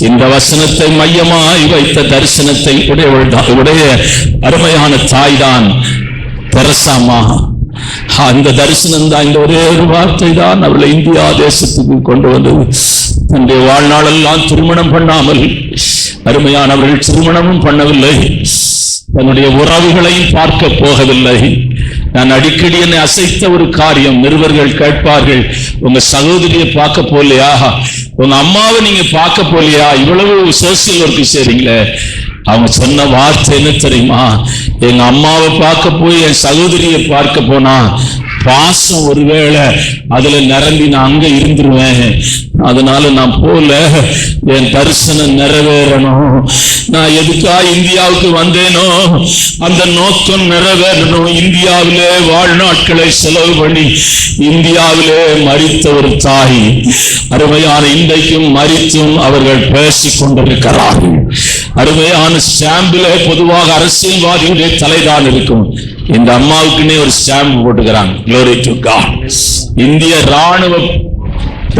இந்த வசனத்தை மையமாய் வைத்த தரிசனத்தை உடைய அருமையான தாய்தான் தெரசாமா. அந்த தரிசனம் தான், இந்த ஒரே ஒரு வார்த்தை தான் அவளை இந்தியா தேசத்துக்கு கொண்டு வந்தது. தன்னுடைய வாழ்நாளெல்லாம் திருமணம் பண்ணாமல், அருமையானவர்கள் திருமணமும் பண்ணவில்லை, தன்னுடைய உறவுகளையும் பார்க்க போகவில்லை. நான் அடிக்கடி என்னை அசைத்த ஒரு காரியம், நிருபர்கள் கேட்பார்கள், உங்க சகோதரியை பார்க்க போலையா, உங்க அம்மாவை நீங்க பார்க்க போலையா, இவ்வளவு சோசியல் ஒர்க் செய்றீங்களே. அவங்க சொன்ன வார்த்தை என்ன தெரியுமா? எங்க அம்மாவை பார்க்க போய் என் சகோதரியை பார்க்க போனா பாசம் ஒருவேளை அதுல நிரம்பி நான் அங்க இருந்துருவேன், அதனால நான் போல, என் தரிசனம் நிறைவேறணும். நான் எதுக்கா இந்தியாவுக்கு வந்தேனோ அந்த நோக்கம் நிறைவேறணும். இந்தியாவிலே வாழ்நாட்களை செலவு பண்ணி இந்தியாவிலே மரித்த ஒரு தாய், அருமையான இன்றைக்கும் மரித்தும் அவர்கள் பேசிக் கொண்டிருக்கிறார்கள். அருமையான ஸ்டாம்பிலே பொதுவாக அரசியல்வாதியுடைய தலைதான் இருக்கும். இந்த அம்மாவுக்குன்னே ஒரு ஸ்டாம்ப் போட்டுக்கிறாங்க. Glory to God. இந்திய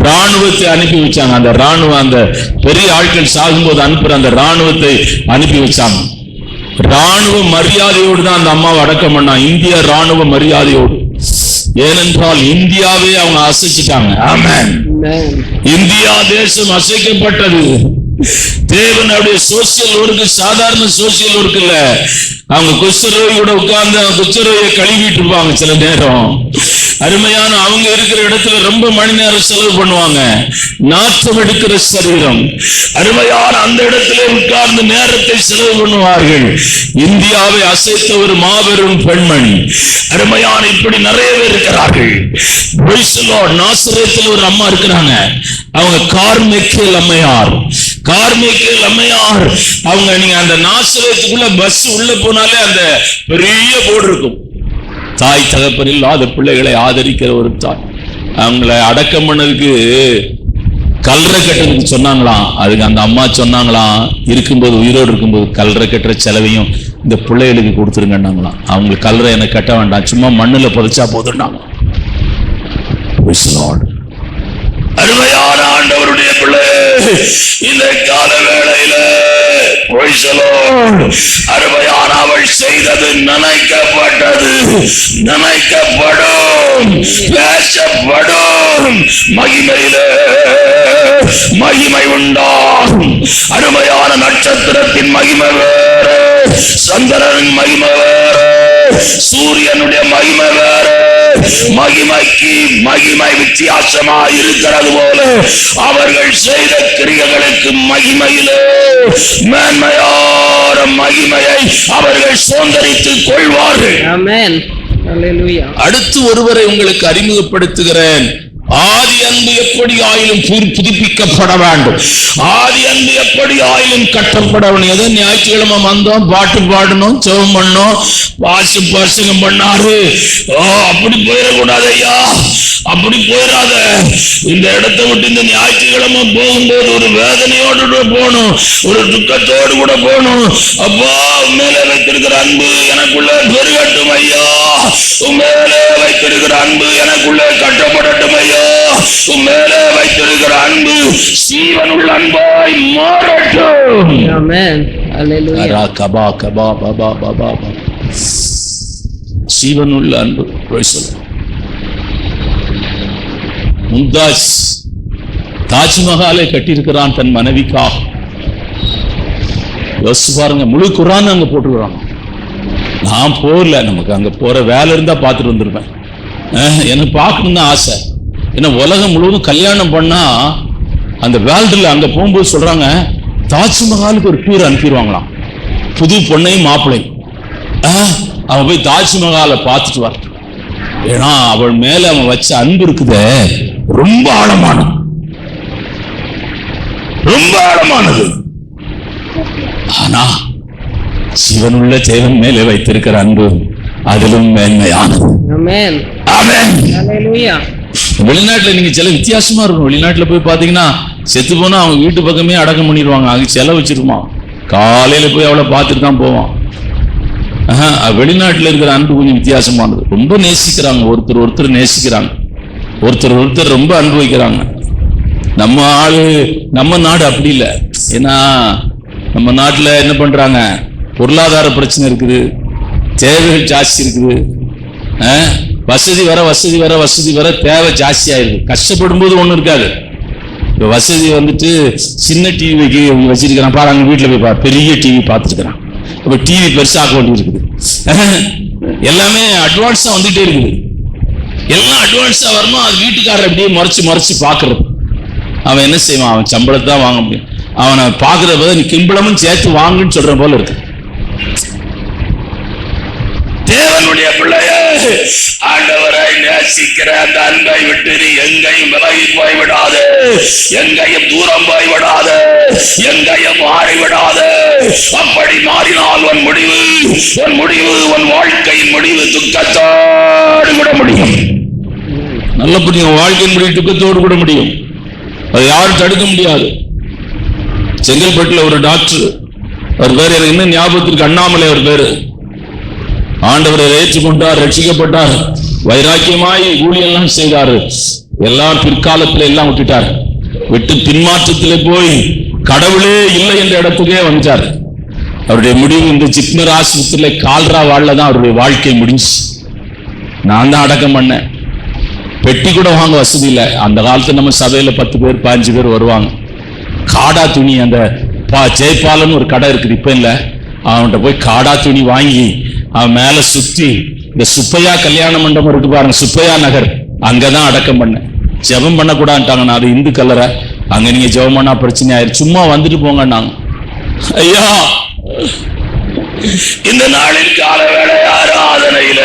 ராணுவத்தை அனுப்பி வச்சாங்க. அந்த ராணுவம், அந்த பெரிய ஆட்கள் சாகும்போது அனுப்புற அந்த ராணுவத்தை அனுப்பி வச்சாங்க. ராணுவ மரியாதையோடு தான் அந்த அம்மாவை அடக்கம் பண்ணாங்க, இந்திய ராணுவ மரியாதையோடு. ஏனென்றால் இந்தியாவே அவங்க அசைச்சிட்டாங்க. ஆமென். இந்தியா தேசம் அசைக்கப்பட்டது. தேவன் அவருடைய சோசியல் ஒர்க்கு சாதாரண சோசியல் ஒர்க் இல்ல. அவங்க குஷ்டரோகி கூட உட்கார்ந்து குஷ்டரோகியை கழுவிட்டு இருப்பாங்க சில நேரம். அருமையான அவங்க இருக்கிற இடத்துல ரொம்ப மணி நேரம் செலவு பண்ணுவாங்க. நாற்றம் எடுக்கிற சரீரம், அருமையான அந்த இடத்துல உட்கார்ந்து நேரத்தை செலவு பண்ணுவார்கள். இந்தியாவை அசைத்த ஒரு மாபெரும் பெண்மணி, அருமையான இப்படி நிறைய பேர் இருக்கிறார்கள். நாசரேத்தில் ஒரு அம்மா இருக்கிறாங்க, அவங்க கார்மேக்கேல் அம்மையார். கார்மேக்கேல் அம்மையார் அவங்க, நீங்க அந்த நாசரேத்துக்குள்ள பஸ் உள்ள போனாலே அந்த பெரிய போர்டு இருக்கும், தாய் தகப்பன் இல்லாத பிள்ளைகளை ஆதரிக்கிற ஒரு தாய். அவங்களை அடக்கம் பண்ணதுக்கு கல்ற கட்டுறதுக்கு சொன்னாங்களாம். அதுக்கு அந்த அம்மா சொன்னாங்களாம், இருக்கும்போது உயிரோடு இருக்கும்போது கல்ற கட்டுற செலவையும் இந்த பிள்ளைகளுக்கு கொடுத்துருங்கன்னாங்களாம். அவங்களுக்கு கல்ற எனக்கு கட்ட வேண்டாம், சும்மா மண்ணுல புதைச்சா போதுன்னாங்க. அருமையான ஆண்டவருடைய பிள்ளை இந்த கால வேளையில அருமையான அவள் செய்தது நினைக்கப்பட்டது, நினைக்கப்படும், பேசப்படும். மகிமையிலே மகிமை உண்டாகும். அருமையான நட்சத்திரத்தின் மகிமை வேறு, சந்திரனின் மகிமை வேறு, சூரியனுடைய மகிமை வேறு. மகிமைக்கு மகிமை வித்தியாசமா இருக்கிறது போல அவர்கள் செய்த கிரியைகளுக்கு மகிமையிலே மேன்மையான மகிமையை அவர்கள் சுதந்தரித்துக் கொள்வார்கள். ஆமென். ஹல்லேலூயா. அடுத்து ஒருவரை உங்களுக்கு அறிமுகப்படுத்துகிறேன். ஆதி அன்பு எப்படி ஆயிலும் புதுப்பிக்கப்பட வேண்டும். ஆதி அன்பு எப்படி ஆயிலும் கட்டப்பட வேண்டும். ஏதோ ஞாயிற்றுக்கிழமை வந்தோம், பாட்டு பாடணும், ஜெபம் பண்ணோம், பாசகம் பண்ணாரு. அப்படி போயிடக்கூடாது ஐயா, அப்படி போயிடாத. இந்த இடத்தை விட்டு இந்த ஞாயிற்றுக்கிழமை போகும்போது ஒரு வேதனையோடு போகணும், ஒரு துக்கத்தோடு கூட போகணும். அப்பா உண்மையிலே வைத்திருக்கிற அன்பு எனக்குள்ள பெருகட்டும் ஐயா, உண்மையிலே வைத்திருக்கிற அன்பு எனக்குள்ள கட்டப்படட்டும் ஐயா, உண்மையிலே வைத்திருக்கிற அன்பு சீவனுள்ள அன்பாய் மாறட்டும். ஆமென். ஹல்லேலூயா. கபா கபா பபா பபா சீவனுள்ள அன்பு. மும்தாஜ் தாஜ்மஹாலை கட்டியிருக்கிறான் தன் மனைவிக்காக. யோசிச்சு பாருங்க, முழு குர்ஆன் அங்க போட்டுக்கிறான். நான் போகல, நமக்கு அங்க போற வேலை இருந்தா பார்த்துட்டு வந்திருப்பேன். எனக்கு பார்க்கணும்னு ஆசை. ஏன்னா உலகம் முழுவதும் கல்யாணம் பண்ணா அந்த வேல்டுல அங்க போகும்போது சொல்றாங்க தாஜ்மஹாலுக்கு ஒரு டூர் அனுப்பிடுவாங்களாம், புது பொண்ணையும் மாப்பிள்ளையும். அவன் போய் தாஜ்மஹாலை பார்த்துட்டு வர. ஏன்னா அவள் மேல அவன் வச்ச அன்பு இருக்குதே ரொம்ப ஆழமானது, ரொம்ப ஆழமானது. ஆனா சிவனுள்ள தேவன் மேலே வைத்திருக்கிற அன்பு அதிலும் மேன்மையானது. ஆமென். ஆமென். ஹல்லேலூயா. வெளிநாட்டுல நீங்க சில வித்தியாசமா இருக்கும். வெளிநாட்டுல போய் பாத்தீங்கன்னா செத்து போனா அவங்க வீட்டு பக்கமே அடக்கம் பண்ணிடுவாங்க. அங்க சிலை வச்சிருப்பான். காலையில போய் அவளை பார்த்துட்டு தான் போவான். வெளிநாட்டுல இருக்கிற அன்பு கொஞ்சம் வித்தியாசமானது. ரொம்ப நேசிக்கிறாங்க, ஒருத்தர் ஒருத்தர் நேசிக்கிறாங்க, ஒருத்தர் ஒருத்தர் ரொம்ப அன்பு வைக்கிறாங்க. நம்ம ஆளு நம்ம நாடு அப்படி இல்லை. ஏன்னா நம்ம நாட்டுல என்ன பண்றாங்க, பொருளாதார பிரச்சனை இருக்குது, தேவைகள் ஜாஸ்தி இருக்குது, வசதி வர வசதி வர வசதி வர தேவை ஜாஸ்தி ஆயிருக்கு. கஷ்டப்படும் போது ஒண்ணும் இருக்காது. இப்ப வசதி வந்துட்டு சின்ன டிவி வச்சிருக்கிறான் பாரு, அங்க வீட்டுல போய் பெரிய டிவி பார்த்துருக்கிறான். இப்ப டிவி பெருசாக்க வேண்டி இருக்குது. எல்லாமே அட்வான்ஸா வந்துட்டே இருக்குது. எல்லாம் அட்வான்ஸா வரணும். அது வீட்டுக்காரர் அப்படியே மறைச்சு மறைச்சு பாக்குறது. அவன் என்ன செய்வான், அவன் சம்பளத்தை தான் வாங்க முடியும். அவனை பாக்குற போது நீ கிம்பளமும் சேர்த்து வாங்குன்னு சொல்ற போல இருக்கு. தேவனுடைய பிள்ளைய ஆண்டவரை நேசிக்கிற அந்த அன்பை விட்டு நீ எங்கேயும் விலகி போய்விடாது, எங்கேயும் தூரம் போய்விடாது, எங்கேயும் மாறிவிடாது. அப்படி மாறினால் உன் முடிவு உன் வாழ்க்கையின் முடிவு துக்கத்தோடு கூட முடியும். நல்லபடியா வாழ்க்கையின் முடிவு துக்கத்தோடு கூட முடியும். அதை யாரும் தடுக்க முடியாது. செங்கல்பட்டுல ஒரு டாக்டர், அவர் பேர் எனக்கு இன்னும் ஞாபகத்திற்கு, அண்ணாமலை அவர் பேரு. ஆண்டவரை ஏற்றுக்கொண்டார், ரட்சிக்கப்பட்டார், வைராக்கியமாய் ஊழியெல்லாம் செய்தாரு. எல்லாம் பிற்காலத்துல எல்லாம் விட்டுட்டார். விட்டு பின்மாற்றத்திலே போய் கடவுளே இல்லை என்ற இடத்துக்கே வந்துட்டார். அவருடைய முடிவு இந்த ஜிப்மர் ஆஸ்பத்திரியில கால்ரா வாழல தான் அவருடைய வாழ்க்கை முடிஞ்சு. நான் தான் அடக்கம் பண்ணேன். பெட்டி கூட வாங்க வசதி இல்லை. அந்த காலத்துல நம்ம சபையில 10 பேர் 15 பேர் வருவாங்க. காடா துணி, அந்த ஜெயபாலன் ஒரு கடை இருக்குது, இப்ப இல்ல, அவன்கிட்ட போய் காடா துணி வாங்கி அவன் மேல சுத்தி, இந்த சுப்பையா கல்யாண மண்டபம் இருக்கு பாருங்க, சுப்பையா நகர், அங்கதான் அடக்கம் பண்ணேன். ஜெபம் பண்ணக்கூடாதுட்டாங்க. நான் அது இந்து கல்லறை, அங்க நீங்க ஜெபம் பண்ணா பிரச்சனை ஆயிரும், சும்மா வந்துட்டு போங்க. நாங்க ஐயா இந்த நாளின் கால வேளை ஆராதனையில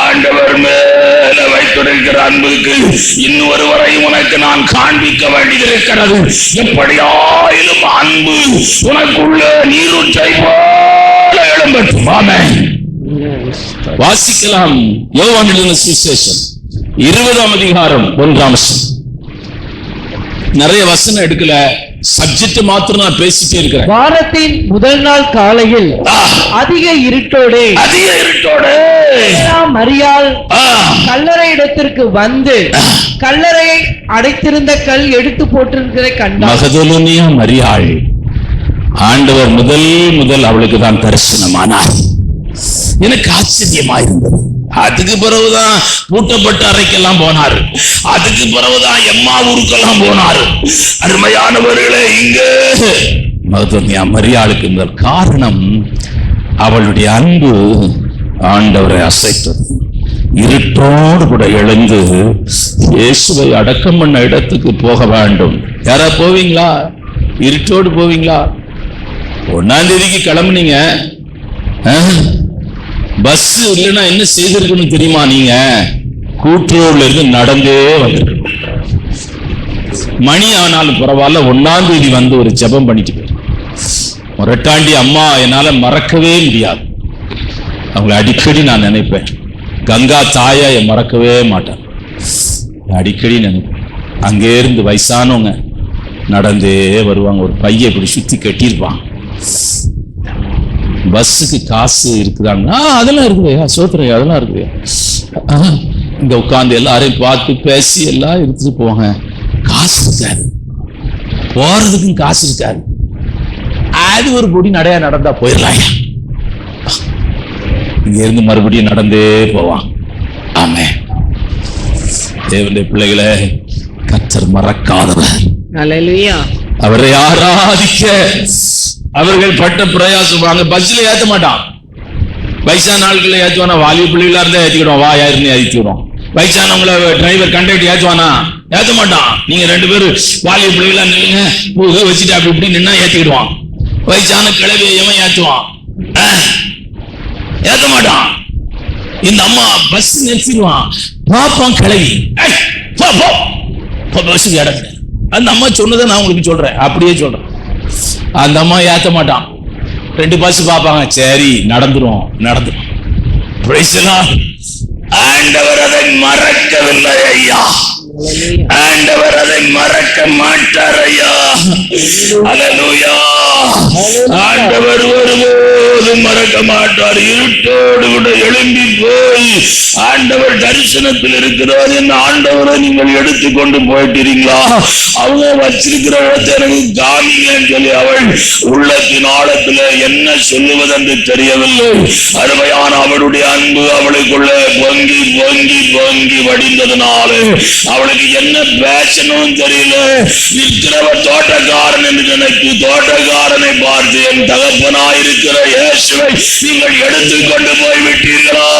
ஆண்டவர் மேல வைத்திருக்கிற அன்புக்கு இன்னொருவரை உனக்கு நான் காண்பிக்க வேண்டியிருக்கிறது. எப்படியாயிலும் அன்பு உனக்குள்ள நீரூற்றை போல எழும்பட்டும். ஆமென். வாசிக்கலாம். யோவான் எழுதின சுவிசேஷம் 20ஆம் அதிகாரம் 1ஆம் வசனம். நிறைய வசனம் எடுக்கல, சப்ஜெக்ட் மாத்திரம் நான் பேசிட்டே இருக்கிறேன். வாரத்தின் முதல் நாள் காலையில் அதிக இருட்டோடு மரியாள் கல்லறை இடத்திற்கு வந்து கல்லறையை அடைத்திருந்த கல் எடுத்து போட்டிருக்கிறதை கண்டார். மகதலேனியா மரியாள் ஆண்டவர் முதல் அவளுக்கு தான் தரிசனமானார். எனக்கு ஆச்சரியமா இருந்தது. அதுக்கு பிறகுதான் பூட்டப்பட்ட அறைக்கெல்லாம் போனாரு. அதுக்கு பிறகுதான் எம்மா ஊருக்கெல்லாம் போனாரு. அருமையானவர்களே, இங்க மகதலேனியா மரியாளுக்கு இந்த காரணம் அவளுடைய அன்பு ஆண்டவரை அசைத்தது. இருட்டோடு கூட எழுந்து இயேசுவை அடக்கம் பண்ண இடத்துக்கு போக வேண்டும். யாரா போவீங்களா? இருட்டோடு போவீங்களா? 1ஆம் தேதிக்கு கிளம்புனீங்க, பஸ் இல்லைன்னா என்ன செய்திருக்கணும் தெரியுமா? நீங்க கூட்டுறவுல இருந்து நடந்தே வந்திருக்கணும். மணி ஆனாலும் பரவாயில்ல, 1ஆம் தேதி வந்து ஒரு ஜெபம் பண்ணிட்டு போய். முரட்டாண்டி அம்மா என்னால மறக்கவே முடியாது. அவங்களை அடிக்கடி நான் நினைப்பேன். கங்கா தாயை மறக்கவே மாட்டேன், அடிக்கடி நினைப்பேன். அங்கே இருந்து வயசானவங்க நடந்தே வருவாங்க. ஒரு பைய இப்படி சுத்தி கட்டியிருப்பான். பஸ்ஸுக்கு காசு இருக்குதாங்க? அதெல்லாம் இருக்குதையா, சோத்திரையா, அதெல்லாம் இருக்குதையா. இங்க உட்காந்து எல்லாரையும் பார்த்து பேசி எல்லாம் எடுத்துட்டு போவாங்க. காசு இருக்காது, போறதுக்கும் காசு இருக்காது. அது ஒரு பொடி நடையா நடந்தா போயிடலாம். இங்க இருந்து மறுபடியும் நடந்தே போவான். ஆமே, தேவனுடைய பிள்ளைகளை கர்த்தர் மறக்காதவர். அவரை ஆராதிக்க அவர்கள் பட்ட பிரயாசம். அங்க பஸ்ல ஏத்த மாட்டான். வயசான ஆட்களை ஏற்றுவானா? வாலிப பிள்ளைகளா இருந்தா ஏத்திக்கிடுவோம், வா யாருன்னு ஏத்திக்கிறோம். வயசானவங்களை டிரைவர் கண்டக்டர் ஏற்றுவானா? ஏத்த மாட்டான். நீங்க 2 பேரும் வாலிப பிள்ளைகளா நில்லுங்க, வச்சுட்டு அப்படி இப்படி நின்னா ஏத்திக்கிடுவான். வயசான கிளவியை எவன் ஏற்றுவான்? ஏத்த மாட்டான். இந்த அம்மா பஸ் நிறுத்திடுவான். பாப்பான் கிளவி, பஸ்ஸுக்கு இடம். அந்த அம்மா சொன்னதை நான் உங்களுக்கு சொல்றேன், அப்படியே சொல்றேன். அந்த அம்மா ஏத்த மாட்டான். 2 பஸ் பார்ப்பாங்க, சரி நடந்துரும். ஆண்டவர் அதை மறக்கவில்லை ஐயா. ஆண்டவர் அதை மறக்க மாட்டார் ஐயா. அல்லேலூயா. ஆண்டவர் ஒருபோதும் மறக்க மாட்டார். இருட்டோடு கூட எழும்பி போய் ஆண்டவர் தரிசனத்தில் இருக்கிறார். என்ன ஆண்டவரை நீங்கள் எடுத்துக்கொண்டு போயிட்டீங்களா? அவங்க வச்சிருக்கிற இடத்தை எனக்கு காமிங்கன்னு சொல்லி அவள் உள்ளத்தின் ஆழத்துல என்ன சொல்லுவதென்று தெரியவில்லை. அருமையான அவளுடைய அன்பு அவளுக்குள்ள பொங்கி பொங்கி பொங்கி வடிந்ததுனால அவளுக்கு என்ன பேசணும் தெரியல. இருக்கிறவர் தோட்டக்காரன் என்று நினைத்து தோட்டக்காரனை பார்த்து, என் தகப்பனாயிருக்கிற இயேசுவை நீங்கள் எடுத்துக்கொண்டு போய்விட்டீர்களா?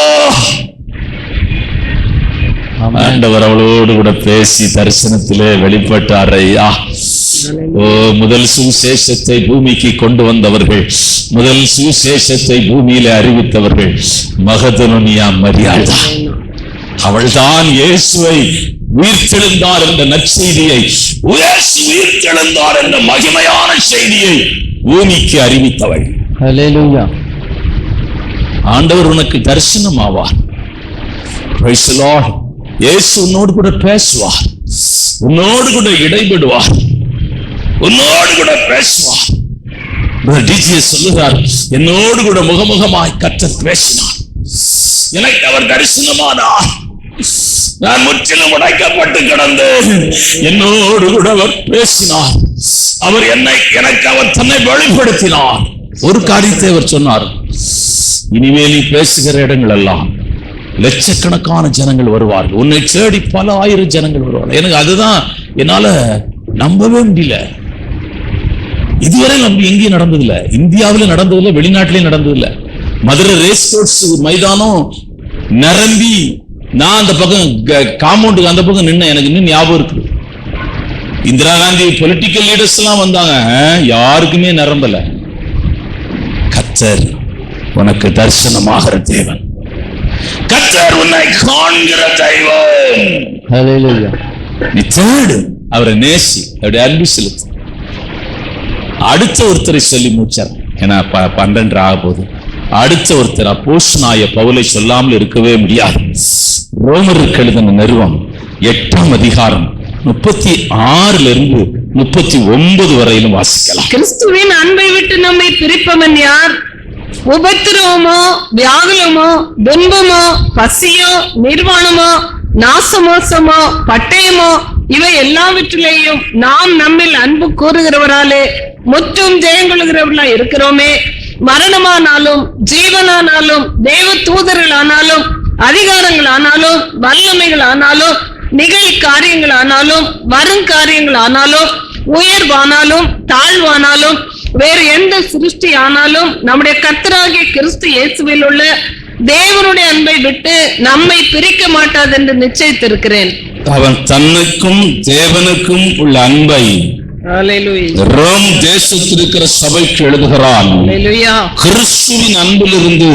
ஆண்டவர் அவளோடு கூட பேசி தரிசனத்திலே வெளிப்பட்டார் ஐயா. முதல் சுவிசேஷத்தை பூமிக்கு கொண்டு வந்தவர்கள், முதல் சுவிசேஷத்தை பூமியில அறிவித்தவர்கள் மகதலேனியா மரியாள் தான். அவள்தான் இயேசுவை உயிர்த்தெழுந்தார் என்ற நற்செய்தியை, உயிர்த்தெழுந்தார் என்ற மகிமையான செய்தியை பூமிக்கு அறிவித்தவள். ஹல்லேலூயா. ஆண்டவர் உனக்கு தரிசனம் ஆவார். Praise the Lord. இயேசு உன்னோடு கூட பேசுவார், உன்னோடு கூட இடைபடுவார், உன்னோடு கூட பேசுவார். டிஜிஎஸ் சொல்லுகிறார், என்னோடு கூட முகமுகமாய் கர்த்தர் பேசினார், எனக்கு அவர் தரிசனமானார். நான் முற்றிலும் உடைக்கப்பட்டு கிடந்தேன், என்னோடு கூட அவர் பேசினார். அவர் எனக்கு அவர் தன்னை வெளிப்படுத்தினார். ஒரு காரியத்தை அவர் சொன்னார், இனிமேல் நீ பேசுகிற இடங்கள் எல்லாம் லட்சக்கணக்கான ஜனங்கள் வருவார்கள், உன்னை தேடி பல ஆயிரம் ஜனங்கள் வருவார்கள். எனக்கு அதுதான் என்னால நம்பவே முடியல. இதுவரை நம்ம எங்கேயும் நடந்ததில்ல, இந்தியாவில் நடந்ததில்லை, வெளிநாட்டிலேயும் நடந்ததில்லை. மதுரை ரேஸ் கோர்ஸ் மைதானம் நிரம்பி, நான் அந்த பக்கம் காம்பவுண்டுக்கு அந்த பக்கம் நின்ன, எனக்கு இன்னும் ஞாபகம் இருக்கு. இந்திரா காந்தி பொலிட்டிக்கல் லீடர்ஸ் எல்லாம் வந்தாங்க, யாருக்குமே நிரம்பல. கர்த்தர் உனக்கு தரிசனமாகிற தேவன், கர்த்தர் உன்னை காண்கிற தெய்வம். ஹல்லேலூயா. நீ தேடு, அவரை நேசி, அவருடைய அன்பு செலுத்து. அடுத்த ஒருத்தரை சொல்லி மூச்சார், ஏன்னா 12 ஆக போகுது. அடுத்த ஒருத்தர் அப்போஸ்தலனாகிய பவுலை சொல்லாமல் இருக்கவே முடியாது. ரோமருக்கு எழுதின நிருபம் 8ஆம் அதிகாரம் 36 to 39 வரையிலும் வாசிக்கலாம். கிறிஸ்துவின் அன்பை விட்டு நம்மை பிரிப்பவன் யார்? உபத்திரவமோ, வியாகுலமோ, துன்பமோ, பசியோ, நிர்வாணமோ, நாசமோசமோ, பட்டயமோ, இவை எல்லாவற்றிலேயும் நாம் நம்மில் அன்பு கூறுகிறவராலே முற்றும் ஜெயங்கொள்கிறவர்களா இருக்கிறோமே. மரணமானாலும் ஜீவனானாலும் தேவ தூதர்களானாலும் அதிகாரங்களானாலும் வல்லமைகளானாலும் நிகழ் காரியங்களானாலும் வருங்காரியங்களானாலும் உயர்வானாலும் தாழ்வானாலும் வேறு எந்த சிருஷ்டி ஆனாலும் நம்முடைய கர்த்தராகிய கிறிஸ்து இயேசுவில் உள்ள தேவனுடைய அன்பை விட்டு நம்மை பிரிக்க மாட்டாது என்று நிச்சயித்திருக்கிறேன். அவன் தன்னுக்கும் தேவனுக்கும் உள்ள அன்பை ரோம் தேசத்தில் இருக்கிற சபைக்கு எழுதுகிறான். கிறிஸ்துவின் அன்பிலிருந்து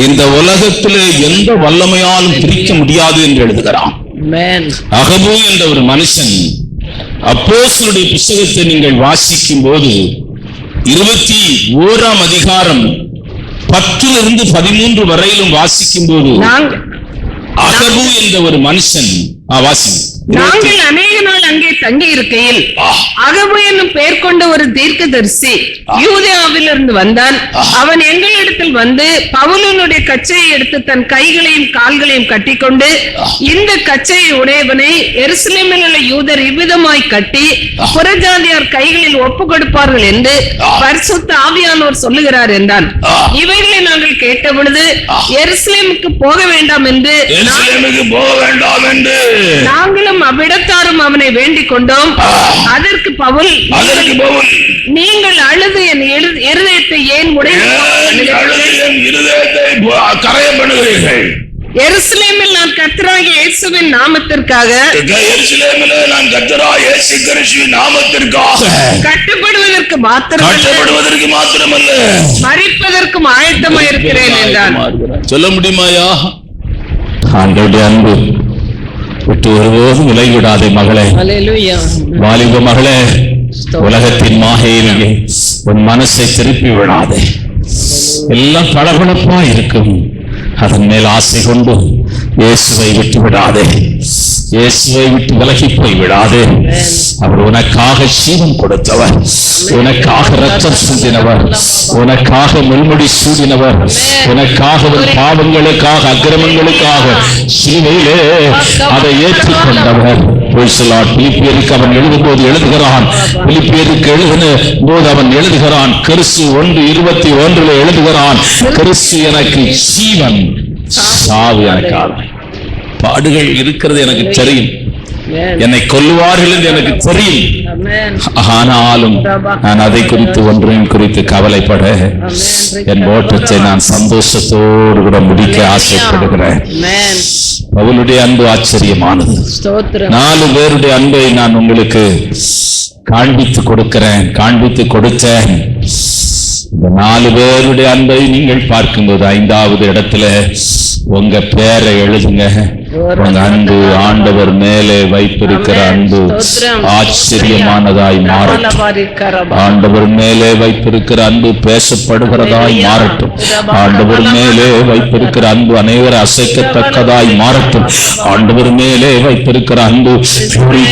இந்த உலகத்திலே எந்த வல்லமையாலும் பிரிக்க முடியாது என்று எழுதுகிறான். அகபு என்ற ஒரு மனுஷன் அப்போஸ்தலருடைய புத்தகத்தை நீங்கள் வாசிக்கும் போது 21ஆம் அதிகாரம் 10 to 13 வரையிலும் வாசிக்கும் போது அகபு என்ற ஒரு மனுஷன் நாங்கள் அநேக நாள் அங்கே தங்கி இருக்கையில் அகபு என்னும் பெயர் கொண்ட ஒரு தீர்க்கதரிசி யூதேயாவிலிருந்து வந்தான். அவன் எங்களிடத்தில் வந்து பவுலினுடைய கச்சையை எடுத்து தன் கைகளையும் கால்களையும் கட்டிக்கொண்டு, இந்த கச்சையை உடையவனை எருசலேமில் உள்ள யூதர் இவ்விதமாய் கட்டி புறஜாதியார் கைகளில் ஒப்பு கொடுப்பார்கள் என்று பரிசுத்த ஆவியானோர் சொல்லுகிறார் என்றான். இவைகளை நாங்கள் கேட்ட பொழுது எருசலேமுக்கு போக வேண்டாம் என்று நாங்களும் அவ்விடத்தாரும் அவனை வேண்டிக் கொண்டோம். அதற்கு பவுல், நீங்கள் அழுது என் இருதயத்தை ஏன் கரையப்படுகிறீர்கள்? எருசலேமில் நான் கர்த்தராகிய இயேசுவின் நாமத்திற்காக கட்டப்படுவதற்கு மாத்திரமல்ல மரிப்பதற்கும் ஆயத்தமாய் இருக்கிறேன் என்றான். சொல்ல முடியுமாயா? ஆண்டவருடைய அன்பு விட்டு ஒருபோதும் விலகிவிடாதே மகளே, வாலிப மகளே. உலகத்தின் மாயையிலே உன் மனசை திருப்பி விடாதே. எல்லாம் பளபளப்பா இருக்கும், அதன் மேல் ஆசை கொண்டு இயேசுவை விட்டு விடாதே. இயேசுவை விட்டு விலகி போய் விடாதே. அவர் உனக்காக ஜீவன் கொடுத்தவர், உனக்காக ரத்தம் சிந்தினவர், உனக்காக முள்முடி சூடினவர், உனக்காக உன் பாவங்களுக்காக அக்கிரமங்களுக்காக சிலுவையிலே அதை ஏற்றுக்கொண்டவர். பிலிப்பியருக்கு அவன் எழுதும்போது எழுதுகிறான், பிலிப்பியருக்கு எழுதின போது அவன் எழுதுகிறான், கிறிஸ்து 1:21 எழுதுகிறான், கிறிஸ்து எனக்கு ஜீவன், சாவு எனக்கு பாடுகள் இருக்கிறது எனக்கு தெரியும், என்னை கொல்லுவார்கள் என்று எனக்கு தெரியும். ஆனாலும் நான் அதை குறித்து ஒன்றையும் குறித்து கவலைப்பட என் ஓட்டத்தை நான் சந்தோஷத்தோடு கூட முடிக்க ஆசைப்படுகிறேன். அவளுடைய அன்பு ஆச்சரியமானது. 4 பேருடைய அன்பை நான் உங்களுக்கு காண்பித்து கொடுத்தேன். இந்த 4 பேருடைய அன்பை நீங்கள் பார்க்கும்போது 5வது இடத்துல உங்க பேரை எழுதுங்க. உங்க அன்பு ஆண்டவர் மேலே வைத்திருக்கிற அன்பு ஆச்சரியமானதாய் மாறட்டும். ஆண்டவர் மேலே வைத்திருக்கிற அன்பு பேசப்படுகிறதாய் மாறட்டும். ஆண்டவர் மேலே வைத்திருக்கிற அன்பு அனைவரும் அசைக்கத்தக்கதாய் மாறட்டும். ஆண்டவர் மேலே வைத்திருக்கிற அன்பு glory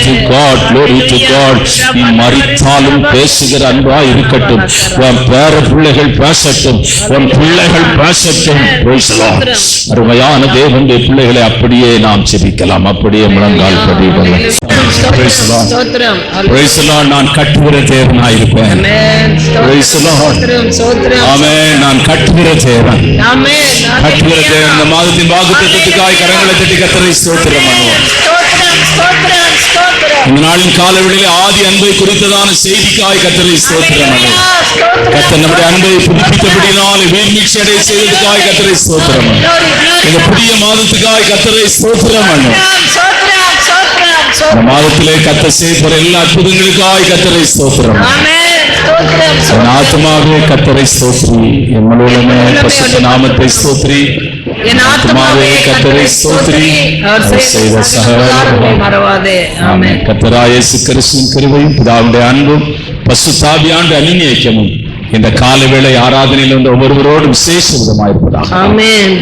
to God. நீ மரித்தாலும் பேசுகிற அன்பா இருக்கட்டும். உன் பேர பிள்ளைகள் பேசட்டும், உன் பிள்ளைகள் பேசட்டும். அருமையான தேவனுடைய பிள்ளைகளை அப்படியே நாம் ஜெபிக்கலாம், அப்படியே முழங்கால் படிக்கலாம். நான் கட்டுகிற தேவனாயிருப்பேன். நான் கட்டுகிற தேவன். இந்த மாதத்தின் வாக்குத்தத்தத்துக்காய் கரங்களை தட்டி கர்த்தரை ஸ்தோத்திரம் பண்ணுவோம். இந்த நாளின் காலவெளியிலே ஆதி அன்பை குறித்ததான செய்திக்காய் கர்த்தரை ஸ்தோத்திரம் பண்ணுவோம். கர்த்தர் நம்முடைய அன்பை புதுப்பித்தபடியினால் வீழ்ச்சி அடைய செய்ததுக்காய் கர்த்தரை ஸ்தோத்திரம் பண்ணுவோம். இந்த புதிய மாதத்துக்காய் கர்த்தரை ஸ்தோத்திரம் பண்ணுவோம். இந்த மாதத்திலே கர்த்தர் செய்கிற எல்லா அற்புதங்களுக்காய் கர்த்தரை ஸ்தோத்திரம். என் ஆத்துமாவே கர்த்தரை ஸ்தோத்திரி, என் முழுவதுமே பரிசுத்த நாமத்தை ஸ்தோத்திரி. என் ஆத்துமாவே கர்த்தரை ஸ்தோத்திரி, அவர் செய்த சகல மறவாதே. ஆமென். கர்த்தராகிய இயேசு கிறிஸ்துவின் கிருபையும் பிதாவுடைய அன்பும் பரிசுத்த ஆவியானவருடைய அந்நிய ஐக்கியமும் இந்த காலை வேளை ஆராதனையில் வந்த ஒவ்வொருவரோடும் விசேஷ விதமாயிருப்பதாக. ஆமென்.